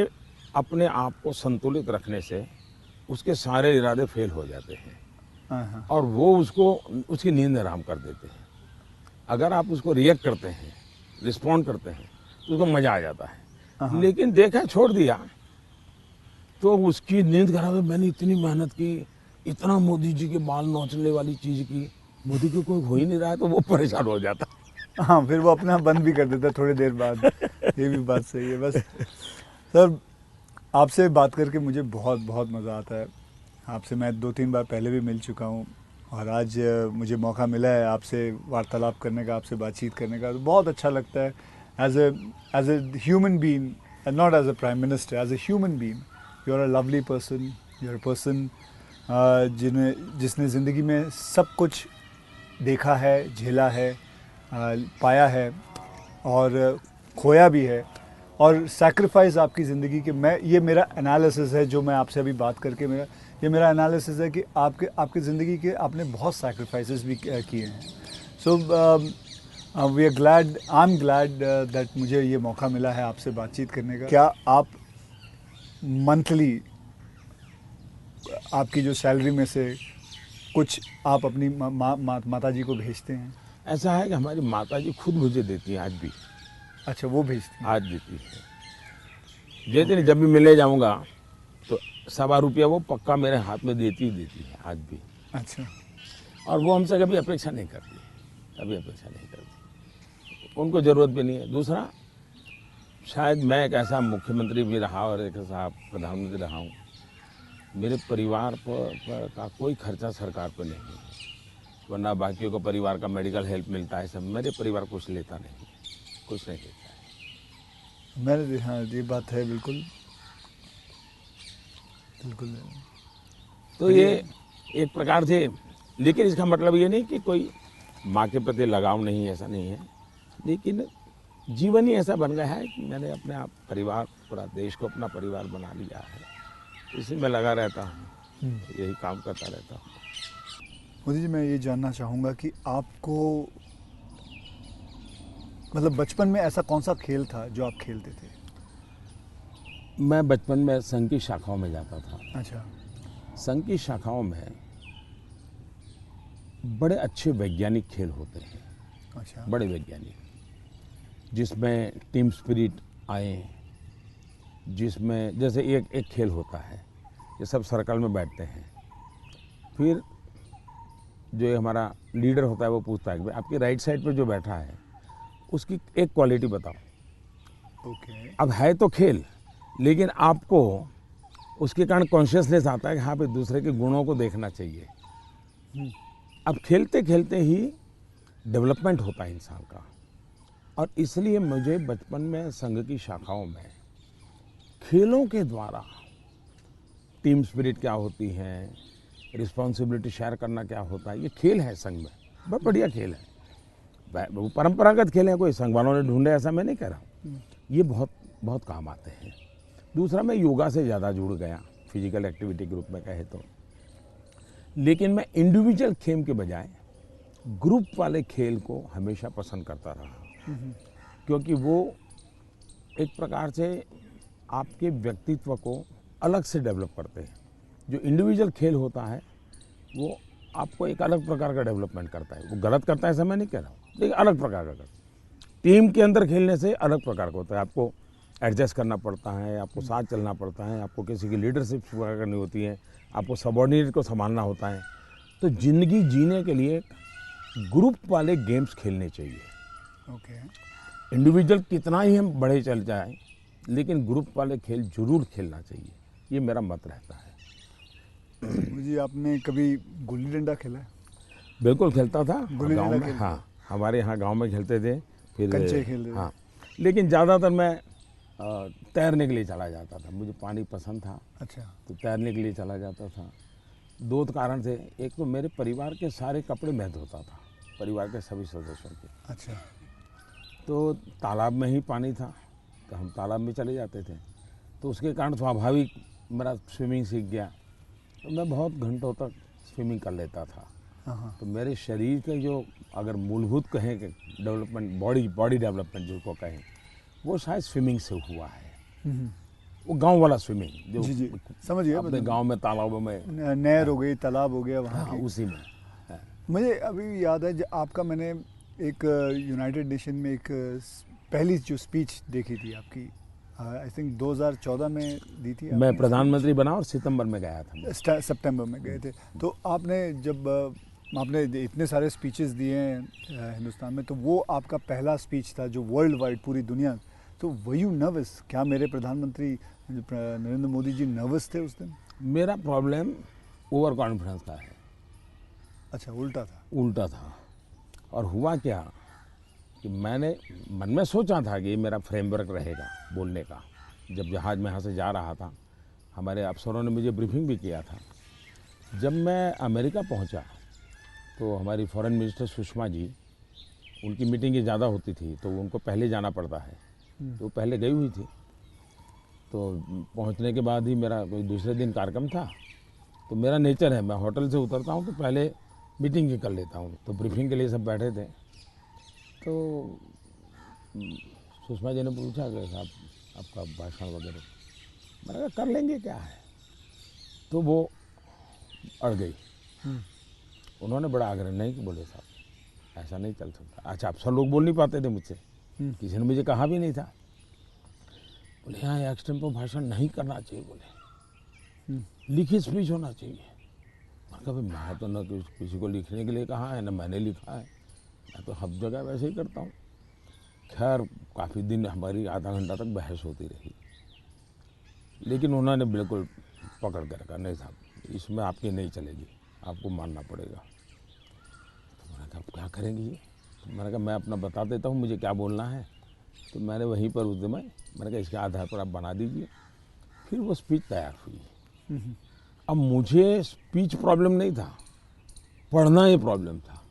अपने आप को संतुलित रखने से उसके सारे इरादे फेल हो जाते हैं हाँ हाँ और वो उसकी नींद हराम कर देते हैं। अगर आप उसको रिएक्ट करते हैं, रिस्पॉन्ड करते हैं, तो उसको मजा आ जाता है। लेकिन देखा, छोड़ दिया, तो उसकी नींद खराब है। मैंने इतनी मेहनत की, इतना मोदी जी के बाल नोचने वाली चीज की, मोदी को कोई हो ही नहीं रहा है, तो वो परेशान हो जाता। हाँ, फिर वो अपना बंद भी कर देता थोड़ी देर बाद। ये भी बात सही है। बस सर, आपसे बात करके मुझे बहुत बहुत मज़ा आता है। आपसे मैं 2-3 बार पहले भी मिल चुका हूँ और आज मुझे मौका मिला है आपसे वार्तालाप करने का, आपसे बातचीत करने का, तो बहुत अच्छा लगता है। As a human being and not as a prime minister, as a human being you are a lovely person, you are a person जिसने ज़िंदगी में सब कुछ देखा है, झेला है, पाया है और खोया भी है, और सैक्रिफाइस आपकी ज़िंदगी के, मैं ये मेरा एनालिसिस है जो मैं आपसे अभी बात करके मेरा एनालिसिस है कि आपकी ज़िंदगी के आपने बहुत सैक्रिफाइसेस भी किए हैं। So we are glad, I am glad that मुझे ये मौका मिला है आपसे बातचीत करने का। क्या आप मंथली आपकी जो सैलरी में से कुछ आप अपनी माता जी को भेजते हैं? ऐसा है कि हमारी माता जी खुद मुझे देती है आज भी। अच्छा, वो भेजती हैं? आज देती है। जिस दिन जब भी मिलने जाऊंगा तो ₹1.25 वो पक्का मेरे हाथ में देती है आज भी। अच्छा। और वो हमसे कभी अपेक्षा नहीं करती, कभी अपेक्षा नहीं करती, उनको ज़रूरत भी नहीं है। दूसरा, शायद मैं एक ऐसा मुख्यमंत्री भी रहा और एक ऐसा प्रधानमंत्री रहा हूँ, मेरे परिवार पर का कोई खर्चा सरकार पर नहीं है, वरना बाकियों को परिवार का मेडिकल हेल्प मिलता है सब, मेरे परिवार कुछ लेता नहीं, कुछ नहीं लेता है। मैंने, हाँ, ये बात है, बिल्कुल बिल्कुल। तो ये एक प्रकार से, लेकिन इसका मतलब ये नहीं कि कोई माँ के प्रति लगाव नहीं है, ऐसा नहीं है, लेकिन जीवन ही ऐसा बन गया है कि मैंने अपने आप परिवार, पूरा देश को अपना परिवार बना लिया है, इसी में लगा रहता हूँ, यही काम करता रहता हूँ। मोदी जी, मैं ये जानना चाहूँगा कि आपको, मतलब बचपन में ऐसा कौन सा खेल था जो आप खेलते थे? मैं बचपन में संघ की शाखाओं में जाता था। अच्छा। संघ की शाखाओं में बड़े अच्छे वैज्ञानिक खेल होते हैं। अच्छा। बड़े वैज्ञानिक, जिसमें टीम स्पिरिट आए, जिसमें जैसे एक खेल होता है, ये सब सर्कल में बैठते हैं, फिर जो ये हमारा लीडर होता है वो पूछता है कि आपकी राइट साइड पर जो बैठा है उसकी एक क्वालिटी बताओ। ओके। अब है तो खेल, लेकिन आपको उसके कारण कॉन्शियसनेस आता है कि हाँ भाई, दूसरे के गुणों को देखना चाहिए। अब खेलते खेलते ही डेवलपमेंट होता है इंसान का, और इसलिए मुझे बचपन में संघ की शाखाओं में खेलों के द्वारा टीम स्पिरिट क्या होती है, रिस्पॉन्सिबिलिटी शेयर करना क्या होता है, ये खेल है संघ में, बहुत बढ़िया खेल है। वो परंपरागत खेल है, कोई संघ वालों ने ढूंढे ऐसा मैं नहीं कह रहा हूँ, ये बहुत बहुत काम आते हैं। दूसरा, मैं योगा से ज़्यादा जुड़ गया, फिजिकल एक्टिविटी के रूप में कहे तो, लेकिन मैं इंडिविजुअल खेल के बजाय ग्रुप वाले खेल को हमेशा पसंद करता रहा, क्योंकि वो एक प्रकार से आपके व्यक्तित्व को अलग से डेवलप करते हैं। जो इंडिविजुअल खेल होता है वो आपको एक अलग प्रकार का डेवलपमेंट करता है, वो गलत करता है ऐसा मैं नहीं कह रहा हूँ, लेकिन अलग प्रकार का करता है। टीम के अंदर खेलने से अलग प्रकार का होता है, आपको एडजस्ट करना पड़ता है, आपको साथ चलना पड़ता है, आपको किसी की लीडरशिप करनी होती है, आपको सबॉर्डिनेट को संभालना होता है। तो ज़िंदगी जीने के लिए ग्रुप वाले गेम्स खेलने चाहिए। ओके। इंडिविजुअल कितना ही हम बड़े चल जाए, लेकिन ग्रुप वाले खेल जरूर खेलना चाहिए, ये मेरा मत रहता है। जी, आपने कभी गुल्ली डंडा खेला है? बिल्कुल खेलता था गुल्ली गांव डंडा में। खेलते? हाँ, हमारे यहाँ गांव में खेलते थे, फिर कंचे खेलते थे। हाँ, लेकिन ज़्यादातर मैं तैरने के लिए चला जाता था, मुझे पानी पसंद था, अच्छा। तो तैरने के लिए चला जाता था। दो कारण थे, एक तो मेरे परिवार के सारे कपड़े मैं धोता था, परिवार के सभी सदस्यों के, अच्छा। तो तालाब में ही पानी था, तो हम तालाब में चले जाते थे, तो उसके कारण स्वाभाविक मेरा स्विमिंग सीख गया, तो मैं बहुत घंटों तक स्विमिंग कर लेता था। हाँ। तो मेरे शरीर के जो अगर मूलभूत कहें कि डेवलपमेंट, बॉडी डेवलपमेंट जिसको कहें, वो शायद स्विमिंग से हुआ है। वो गांव वाला स्विमिंग जो जी समझ गया। अपने गांव में तालाबों में, नहर हो गई, तालाब हो गया वहाँ हाँ, की। उसी में। मुझे अभी याद है आपका, मैंने एक यूनाइटेड नेशन में एक पहली जो स्पीच देखी थी आपकी, आई थिंक 2014 में दी थी। मैं प्रधानमंत्री बना और सितंबर में गया था, सितंबर में गए थे। तो आपने जब आपने इतने सारे स्पीचेस दिए हैं हिंदुस्तान में, तो वो आपका पहला स्पीच था जो वर्ल्ड वाइड पूरी दुनिया, तो वर यू नर्वस? क्या मेरे प्रधानमंत्री नरेंद्र मोदी जी नर्वस थे उस दिन? मेरा प्रॉब्लम ओवर कॉन्फिडेंस का है। अच्छा, उल्टा था? उल्टा था। और हुआ क्या कि मैंने मन में सोचा था कि ये मेरा फ्रेमवर्क रहेगा बोलने का। जब जहाज़ में यहाँ से जा रहा था, हमारे अफसरों ने मुझे ब्रीफिंग भी किया था। जब मैं अमेरिका पहुँचा तो हमारी फॉरेन मिनिस्टर सुषमा जी, उनकी मीटिंगें ज़्यादा होती थी, तो उनको पहले जाना पड़ता है, तो पहले गई हुई थी। तो पहुंचने के बाद ही मेरा कोई दूसरे दिन कार्यक्रम था, तो मेरा नेचर है, मैं होटल से उतरता हूं तो पहले मीटिंग ही कर लेता हूं। तो ब्रीफिंग के लिए सब बैठे थे, तो सुषमा जी ने पूछा कि साहब आपका भाषण वगैरह, मैंने कहा कर लेंगे, क्या है। तो वो अड़ गई। उन्होंने बड़ा आग्रह नहीं कि बोले साहब ऐसा नहीं चल सकता। अच्छा, अफसर लोग बोल नहीं पाते थे मुझसे, किसी ने मुझे कहा भी नहीं था। बोले यहाँ एक्सटेम्पो भाषण नहीं करना चाहिए, बोले लिखित स्पीच होना चाहिए। मैंने कहा मैं तो न किसी को लिखने के लिए कहा है, न मैंने लिखा है, मैं तो हर जगह वैसे ही करता हूँ। खैर काफ़ी दिन हमारी आधा घंटा तक बहस होती रही, लेकिन उन्होंने बिल्कुल पकड़ कर रखा, नहीं साहब इसमें आपकी नहीं चलेगी, आपको मानना पड़ेगा। तो मैंने कहा क्या करेंगे ये? तो मैंने कहा मैं अपना बता देता हूँ मुझे क्या बोलना है। तो मैंने वहीं पर उस समय मैंने कहा इसके आधार पर आप बना दीजिए। फिर वो स्पीच तैयार हुई। अब मुझे स्पीच प्रॉब्लम नहीं था, पढ़ना ही प्रॉब्लम था।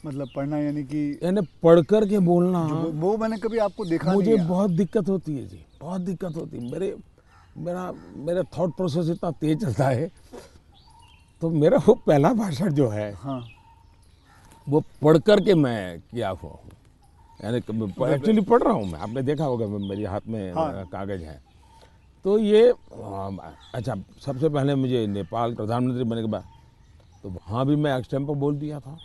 मतलब पढ़ना यानी पढ़ कर के बोलना, वो मैंने कभी आपको देखा मुझे नहीं है। बहुत दिक्कत होती है जी, बहुत दिक्कत होती है। मेरा थॉट प्रोसेस इतना तेज चलता है। तो मेरा वो पहला भाषण जो है, हाँ, वो पढ़ कर के मैं किया हुआ हूँ, यानी एक्चुअली पढ़ रहा हूँ मैं। आपने देखा होगा मेरे हाथ में हाँ। कागज है। तो ये अच्छा, सबसे पहले मुझे नेपाल प्रधानमंत्री बनने के बाद तो वहाँ भी मैं एक्सटेम्पो बोल दिया था,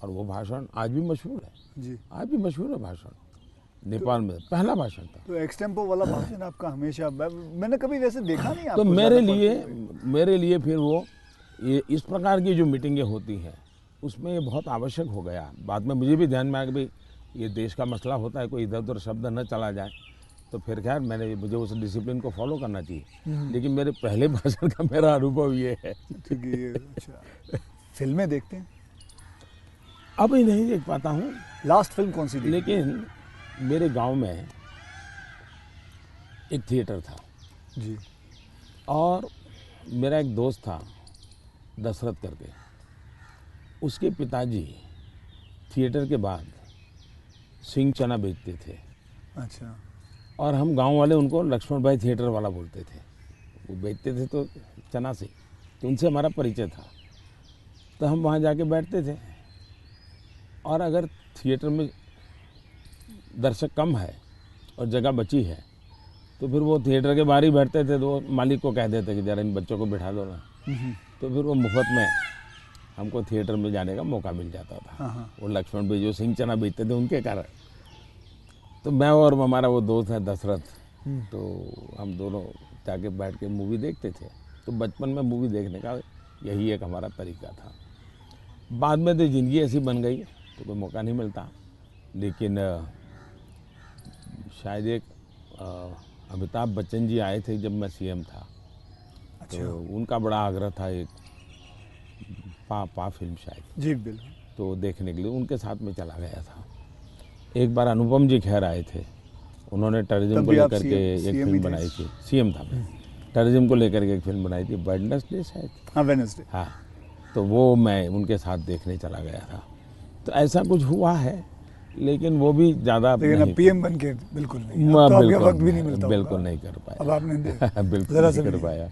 और वो भाषण आज भी मशहूर है जी। आज भी मशहूर है भाषण। नेपाल में पहला भाषण था। तो एक्सटेम्पो वाला भाषण आपका हमेशा, मैंने कभी वैसे देखा नहीं तो आपको। मेरे लिए फिर वो ये इस प्रकार की जो मीटिंगें होती हैं उसमें ये बहुत आवश्यक हो गया। बाद में मुझे भी ध्यान में आया कि भाई ये देश का मसला होता है, कोई इधर उधर शब्द न चला जाए। तो फिर खैर मुझे उस डिसिप्लिन को फॉलो करना चाहिए। लेकिन मेरे पहले भाषण का मेरा अनुभव ये है। ठीक है, ये अच्छा। फिल्में देखते हैं? अभी नहीं देख पाता हूँ। लास्ट फिल्म कौन सी देखी? लेकिन मेरे गांव में एक थिएटर था जी। और मेरा एक दोस्त था दशरथ करके, उसके पिताजी थिएटर के बाद सिंह चना बेचते थे। अच्छा। और हम गांव वाले उनको लक्ष्मण भाई थिएटर वाला बोलते थे। वो बेचते थे तो चना से, तो उनसे हमारा परिचय था। तो हम वहाँ जाके बैठते थे, और अगर थिएटर में दर्शक कम है और जगह बची है तो फिर वो थिएटर के बाहर ही बैठते थे। तो मालिक को कह देते कि ज़रा इन बच्चों को बिठा दो ना। तो फिर वो मुफ्त में हमको थिएटर में जाने का मौका मिल जाता था। वो लक्ष्मण भाई जो सिंह चना बेचते थे उनके कारण। तो मैं और हमारा वो दोस्त है दशरथ, तो हम दोनों जाके बैठ के मूवी देखते थे। तो बचपन में मूवी देखने का यही एक हमारा तरीका था। बाद में तो ज़िंदगी ऐसी बन गई तो कोई मौका नहीं मिलता। लेकिन शायद एक अमिताभ बच्चन जी आए थे जब मैं सीएम था। अच्छा। तो उनका बड़ा आग्रह था एक पा फिल्म शायद। जी बिल्कुल। तो देखने के लिए उनके साथ में चला गया था। एक बार अनुपम जी खेर आए थे, उन्होंने टेररिज्म तब को भी आप लेकर के एक CM फिल्म भी थे। बनाई थी, सीएम था मैं, टेररिज्म को लेकर के एक फिल्म बनाई थी, वेडनेसडे शायद, हाँ वेडनेसडे। हाँ, तो वो मैं उनके साथ देखने चला गया था। तो ऐसा कुछ हुआ है, लेकिन वो भी ज़्यादा लेकिन नहीं। अब PM बन के बिल्कुल नहीं, अब तो आपके वक्त भी नहीं मिलता बिल्कुल होगा। नहीं कर पाया। अब आपने बिल्कुल ज़रा नहीं सा भी कर नहीं। पाया।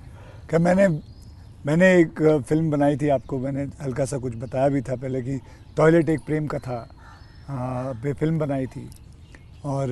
क्या मैंने एक फिल्म बनाई थी, आपको मैंने हल्का सा कुछ बताया भी था पहले कि टॉयलेट एक प्रेम कथा पे फिल्म बनाई थी। और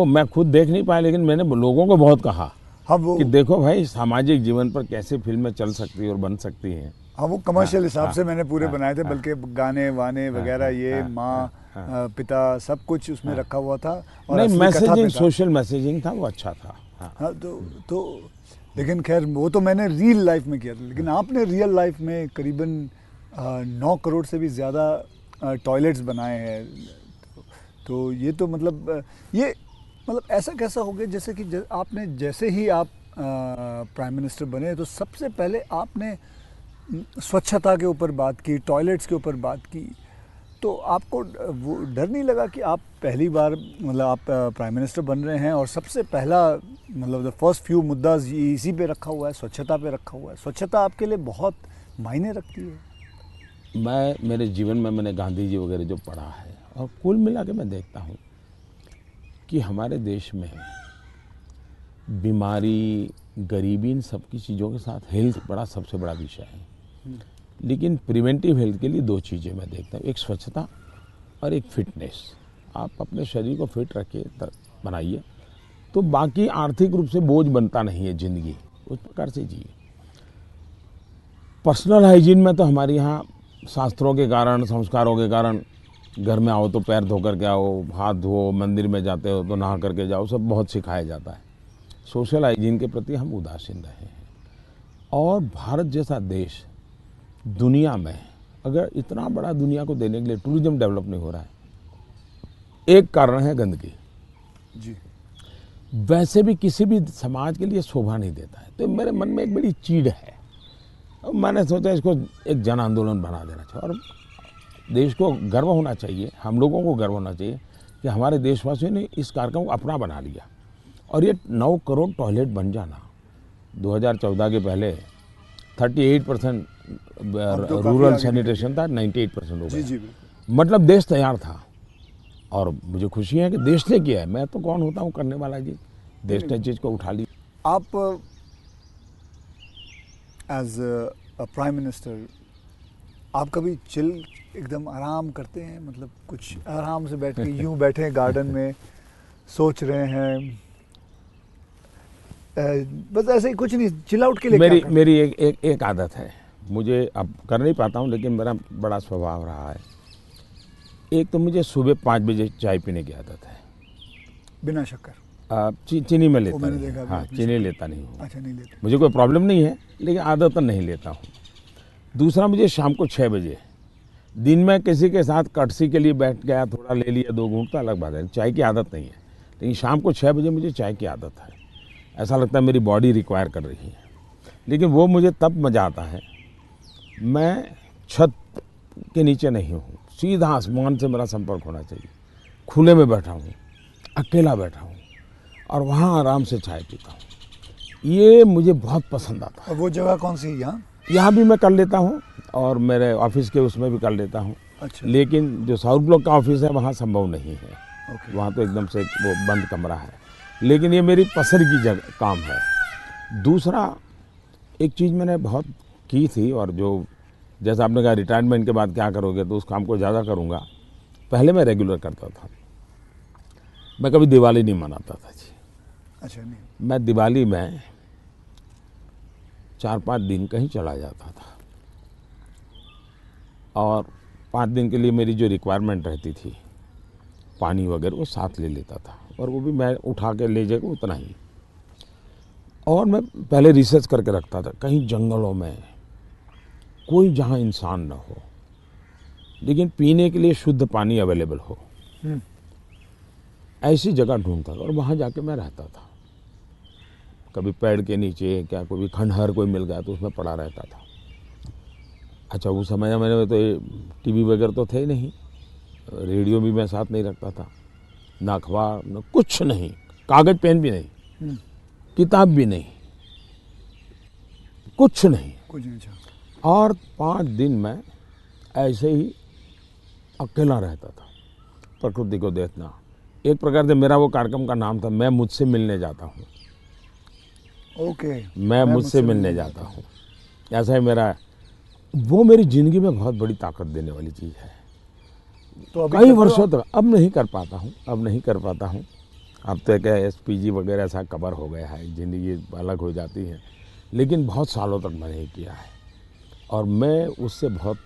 मैं खुद देख नहीं पाया, लेकिन मैंने लोगों को बहुत कहा हाँ वो कि देखो भाई, सामाजिक जीवन पर कैसे फिल्में चल सकती है और बन सकती हैं। हाँ वो कमर्शियल हिसाब हाँ, से मैंने पूरे हाँ, बनाए थे, हाँ, बल्कि गाने वाने वगैरह हाँ, ये हाँ, माँ हाँ, पिता सब कुछ उसमें रखा हुआ था और नहीं, असली कथा पे मैसेजिंग, था। सोशल मैसेजिंग था, वो अच्छा था। हाँ, हाँ तो लेकिन खैर वो तो मैंने रियल लाइफ में किया था, लेकिन आपने रियल लाइफ में करीबन 9 करोड़ से भी ज़्यादा टॉयलेट्स बनाए हैं। तो ये तो मतलब ये मतलब ऐसा कैसा हो गया जैसे कि आपने जैसे ही आप प्राइम मिनिस्टर बने तो सबसे पहले आपने स्वच्छता के ऊपर बात की, टॉयलेट्स के ऊपर बात की। तो आपको वो डर नहीं लगा कि आप पहली बार मतलब आप प्राइम मिनिस्टर बन रहे हैं और सबसे पहला मतलब द फर्स्ट फ्यू मुद्दा इसी पे रखा हुआ है, स्वच्छता पे रखा हुआ है। स्वच्छता आपके लिए बहुत मायने रखती है। मेरे जीवन में मैंने गांधी जी वगैरह जो पढ़ा है, और कुल मिला के मैं देखता हूँ कि हमारे देश में बीमारी, गरीबी, इन सब की चीज़ों के साथ हेल्थ बड़ा सबसे बड़ा विषय है। लेकिन प्रिवेंटिव हेल्थ के लिए 2 चीज़ें मैं देखता हूँ, एक स्वच्छता और एक फिटनेस। आप अपने शरीर को फिट रखिए, बनाइए, तो बाकी आर्थिक रूप से बोझ बनता नहीं है ज़िंदगी, उस प्रकार से जिए। पर्सनल हाइजीन में तो हमारे यहाँ शास्त्रों के कारण, संस्कारों के कारण, घर में आओ तो पैर धो करके आओ, हाथ धो, मंदिर में जाते हो तो नहा करके जाओ, सब बहुत सिखाया जाता है। सोशल हाइजीन के प्रति हम उदासीन रहे हैं। और भारत जैसा देश दुनिया में, अगर इतना बड़ा दुनिया को देने के लिए टूरिज्म डेवलप नहीं हो रहा है, एक कारण है गंदगी जी। वैसे भी किसी भी समाज के लिए शोभा नहीं देता है। तो मेरे मन में एक बड़ी चीड़ है, और मैंने सोचा इसको एक जन आंदोलन बना देना चाहिए। और देश को गर्व होना चाहिए, हम लोगों को गर्व होना चाहिए कि हमारे देशवासियों ने इस कार्यक्रम को अपना बना लिया। और ये 9 करोड़ टॉयलेट बन जाना, 2014 के पहले 38% रूरल सैनिटेशन था, 98% हो जी जी गया। मतलब देश तैयार था। और मुझे खुशी है कि देश ने किया है, मैं तो कौन होता हूँ करने वाला जी, देश ने चीज़ को उठा ली। आप एज अ प्राइम मिनिस्टर आप कभी चिल एकदम आराम करते हैं, मतलब कुछ आराम से बैठ के यूं बैठे हैं गार्डन में सोच रहे हैं, बस ऐसे ही कुछ नहीं, चिल आउट के लिए क्या करते हैं? मेरी एक आदत है, मुझे अब कर नहीं पाता हूँ, लेकिन मेरा बड़ा स्वभाव रहा है। एक तो मुझे सुबह 5 बजे चाय पीने की आदत है, बिना शक्कर। चीनी में लेता मैंने नहीं, देखा हाँ, चीनी लेता नहीं हूँ। अच्छा, नहीं लेते। मुझे कोई प्रॉब्लम नहीं है, लेकिन आदत नहीं लेता हूँ। दूसरा, मुझे शाम को 6 बजे, दिन में किसी के साथ कटसी के लिए बैठ गया, थोड़ा ले लिया 2 घूंट, तो अलग बात है, चाय की आदत नहीं है। लेकिन शाम को 6 बजे मुझे चाय की आदत है, ऐसा लगता है मेरी बॉडी रिक्वायर कर रही है। लेकिन वो मुझे तब मज़ा आता है, मैं छत के नीचे नहीं हूँ, सीधा आसमान से मेरा संपर्क होना चाहिए, खुले में बैठा हूँ, अकेला बैठा हूँ, और वहाँ आराम से चाय पीता हूँ। ये मुझे बहुत पसंद आता है। और वो जगह कौन सी है यहाँ? यहाँ भी मैं कर लेता हूँ, और मेरे ऑफिस के उसमें भी कर लेता हूँ। अच्छा। लेकिन जो साउथ ब्लॉक का ऑफिस है वहाँ संभव नहीं है, ओके। वहाँ तो एकदम से वो बंद कमरा है। लेकिन ये मेरी पसंद की जगह काम है। दूसरा, एक चीज़ मैंने बहुत की थी, और जो जैसा आपने कहा रिटायरमेंट के बाद क्या करोगे, तो उस काम को ज़्यादा करूँगा। पहले मैं रेगुलर करता था, मैं कभी दिवाली नहीं मनाता था जी। अच्छा। नहीं, मैं दिवाली में 4-5 दिन कहीं चला जाता था, और 5 दिन के लिए मेरी जो रिक्वायरमेंट रहती थी, पानी वगैरह, वो साथ ले लेता था, और वो भी मैं उठा के ले जाएगा उतना ही। और मैं पहले रिसर्च करके रखता था, कहीं जंगलों में कोई जहाँ इंसान न हो, लेकिन पीने के लिए शुद्ध पानी अवेलेबल हो, ऐसी जगह ढूंढता था, और वहाँ जाके मैं रहता था। कभी पेड़ के नीचे, क्या कोई खंडहर कोई मिल गया तो उसमें पड़ा रहता था। अच्छा उस समय मैंने तो टीवी वगैरह तो थे ही नहीं, रेडियो भी मैं साथ नहीं रखता था, ना अखबार ना कुछ नहीं, कागज पेन भी नहीं, किताब भी नहीं, कुछ नहीं। अच्छा। और 5 दिन मैं ऐसे ही अकेला रहता था, प्रकृति को देखना। एक प्रकार से मेरा वो कार्यक्रम का नाम था, मैं मुझसे मिलने जाता हूँ। ओके। मैं मुझसे मिलने जाता हूँ, ऐसा ही मेरा, वो मेरी ज़िंदगी में बहुत बड़ी ताकत देने वाली चीज़ है। तो अभी कई वर्षों तक अब नहीं कर पाता हूँ, अब तो क्या SPG वगैरह ऐसा कवर हो गया है, ज़िंदगी अलग हो जाती है, लेकिन बहुत सालों तक मैंने नहीं किया है। और मैं उससे बहुत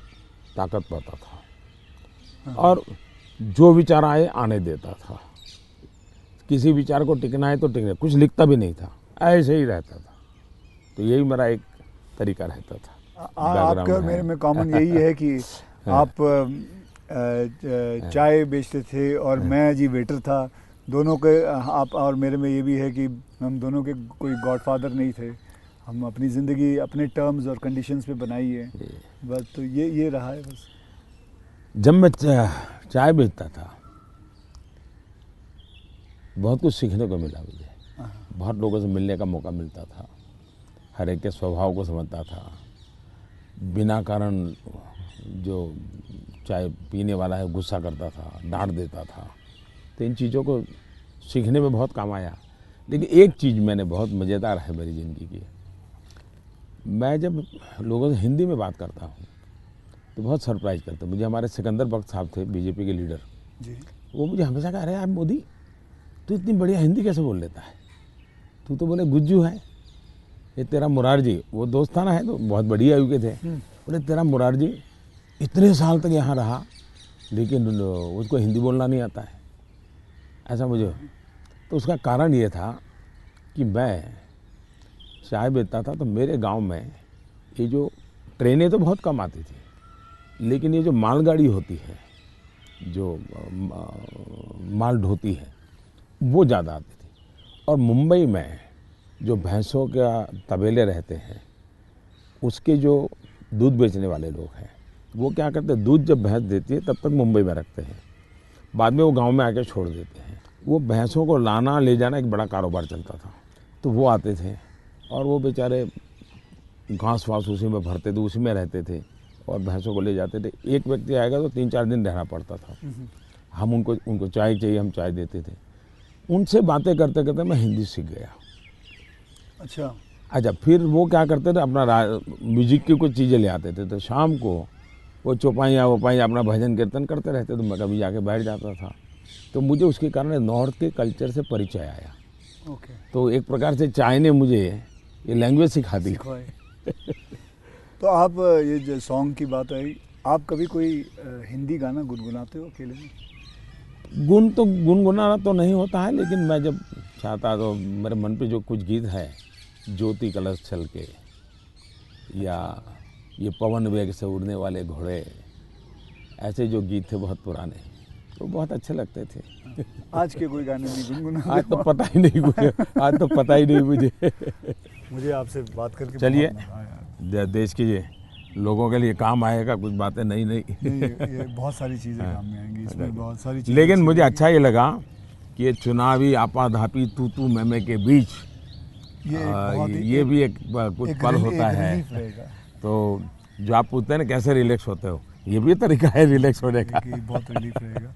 ताकत पाता था, और जो विचार आए आने देता था, किसी विचार को टिकना है तो टिकना, कुछ लिखता भी नहीं था, ऐसे ही रहता था। तो यही मेरा एक तरीका रहता था। आपका और मेरे में कॉमन यही है कि आप चाय बेचते थे और मैं जी वेटर था। दोनों के आप और मेरे में ये भी है कि हम दोनों के कोई गॉडफादर नहीं थे, हम अपनी ज़िंदगी अपने टर्म्स और कंडीशंस पे बनाई है बस। तो ये रहा है बस। जब मैं चाय बेचता था बहुत कुछ सीखने को मिला मुझे, बहुत लोगों से मिलने का मौका मिलता था, हर एक के स्वभाव को समझता था। बिना कारण जो चाय पीने वाला है गुस्सा करता था, डांट देता था, तो इन चीज़ों को सीखने में बहुत काम आया। लेकिन एक चीज़ मैंने बहुत मज़ेदार है मेरी ज़िंदगी की, मैं जब लोगों से हिंदी में बात करता हूँ तो बहुत सरप्राइज करते मुझे। हमारे सिकंदर बख्त साहब थे, बीजेपी के लीडर जी। वो मुझे हमेशा कह रहे यार मोदी तू इतनी बढ़िया हिंदी कैसे बोल लेता है, तू तो बोले गुज्जू है, ये तेरा मुरारजी, वो दोस्त था ना, है तो बहुत बढ़िया आयु के थे, बोले तेरा मुरारजी इतने साल तक यहाँ रहा लेकिन उसको हिंदी बोलना नहीं आता है, ऐसा मुझे। तो उसका कारण ये था कि मैं चाय बेचता था तो मेरे गांव में ये जो ट्रेनें तो बहुत कम आती थी, लेकिन ये जो मालगाड़ी होती है जो माल ढोती है वो ज़्यादा आती थी। और मुंबई में जो भैंसों का तबेले रहते हैं उसके जो दूध बेचने वाले लोग हैं वो क्या करते हैं, दूध जब भैंस देती है तब तक मुंबई में रखते हैं, बाद में वो गांव में आके छोड़ देते हैं। वो भैंसों को लाना ले जाना एक बड़ा कारोबार चलता था। तो वो आते थे और वो बेचारे घास वास उसी में भरते थे, उसी में रहते थे और भैंसों को ले जाते थे। एक व्यक्ति आएगा तो 3-4 दिन रहना पड़ता था। हम उनको चाय चाहिए, हम चाय देते थे। उनसे बातें करते करते मैं हिंदी सीख गया। अच्छा, फिर वो क्या करते थे, अपना म्यूजिक की कुछ चीज़ें ले आते थे, तो शाम को वो चौपाइयाँ वोपाइयाँ अपना भजन कीर्तन करते रहते, तो मैं कभी जाके बैठ जाता था। तो मुझे उसके कारण नॉर्थ के कल्चर से परिचय आया। तो एक प्रकार से चाय ने मुझे ये लैंग्वेज सिखा दी। तो आप ये जो सॉन्ग की बात आई, आप कभी कोई हिंदी गाना गुनगुनाते हो अकेले में? गुनगुनाना तो नहीं होता है, लेकिन मैं जब चाहता तो मेरे मन पे जो कुछ गीत है, ज्योति कलश छल के, या ये पवन वेग से उड़ने वाले घोड़े, ऐसे जो गीत थे बहुत पुराने, तो बहुत अच्छे लगते थे। आज के कोई गाने नहीं गुनगुनाते? आज तो पता ही नहीं मुझे, आज तो पता ही नहीं मुझे आपसे बात करके चलिए देश के लोगों के लिए काम आएगा कुछ बातें नई ये बहुत सारी चीज़ें काम में आएंगी, इसमें बहुत सारी चीज़ें। लेकिन मुझे अच्छा ये लगा कि ये चुनावी आपाधापी तू मैं के बीच ये भी एक कुछ पल होता है। तो जो आप पूछते हैं ना कैसे रिलैक्स होते हो, ये भी तरीका है रिलैक्स होने का। बहुत रिलीफ रहेगा।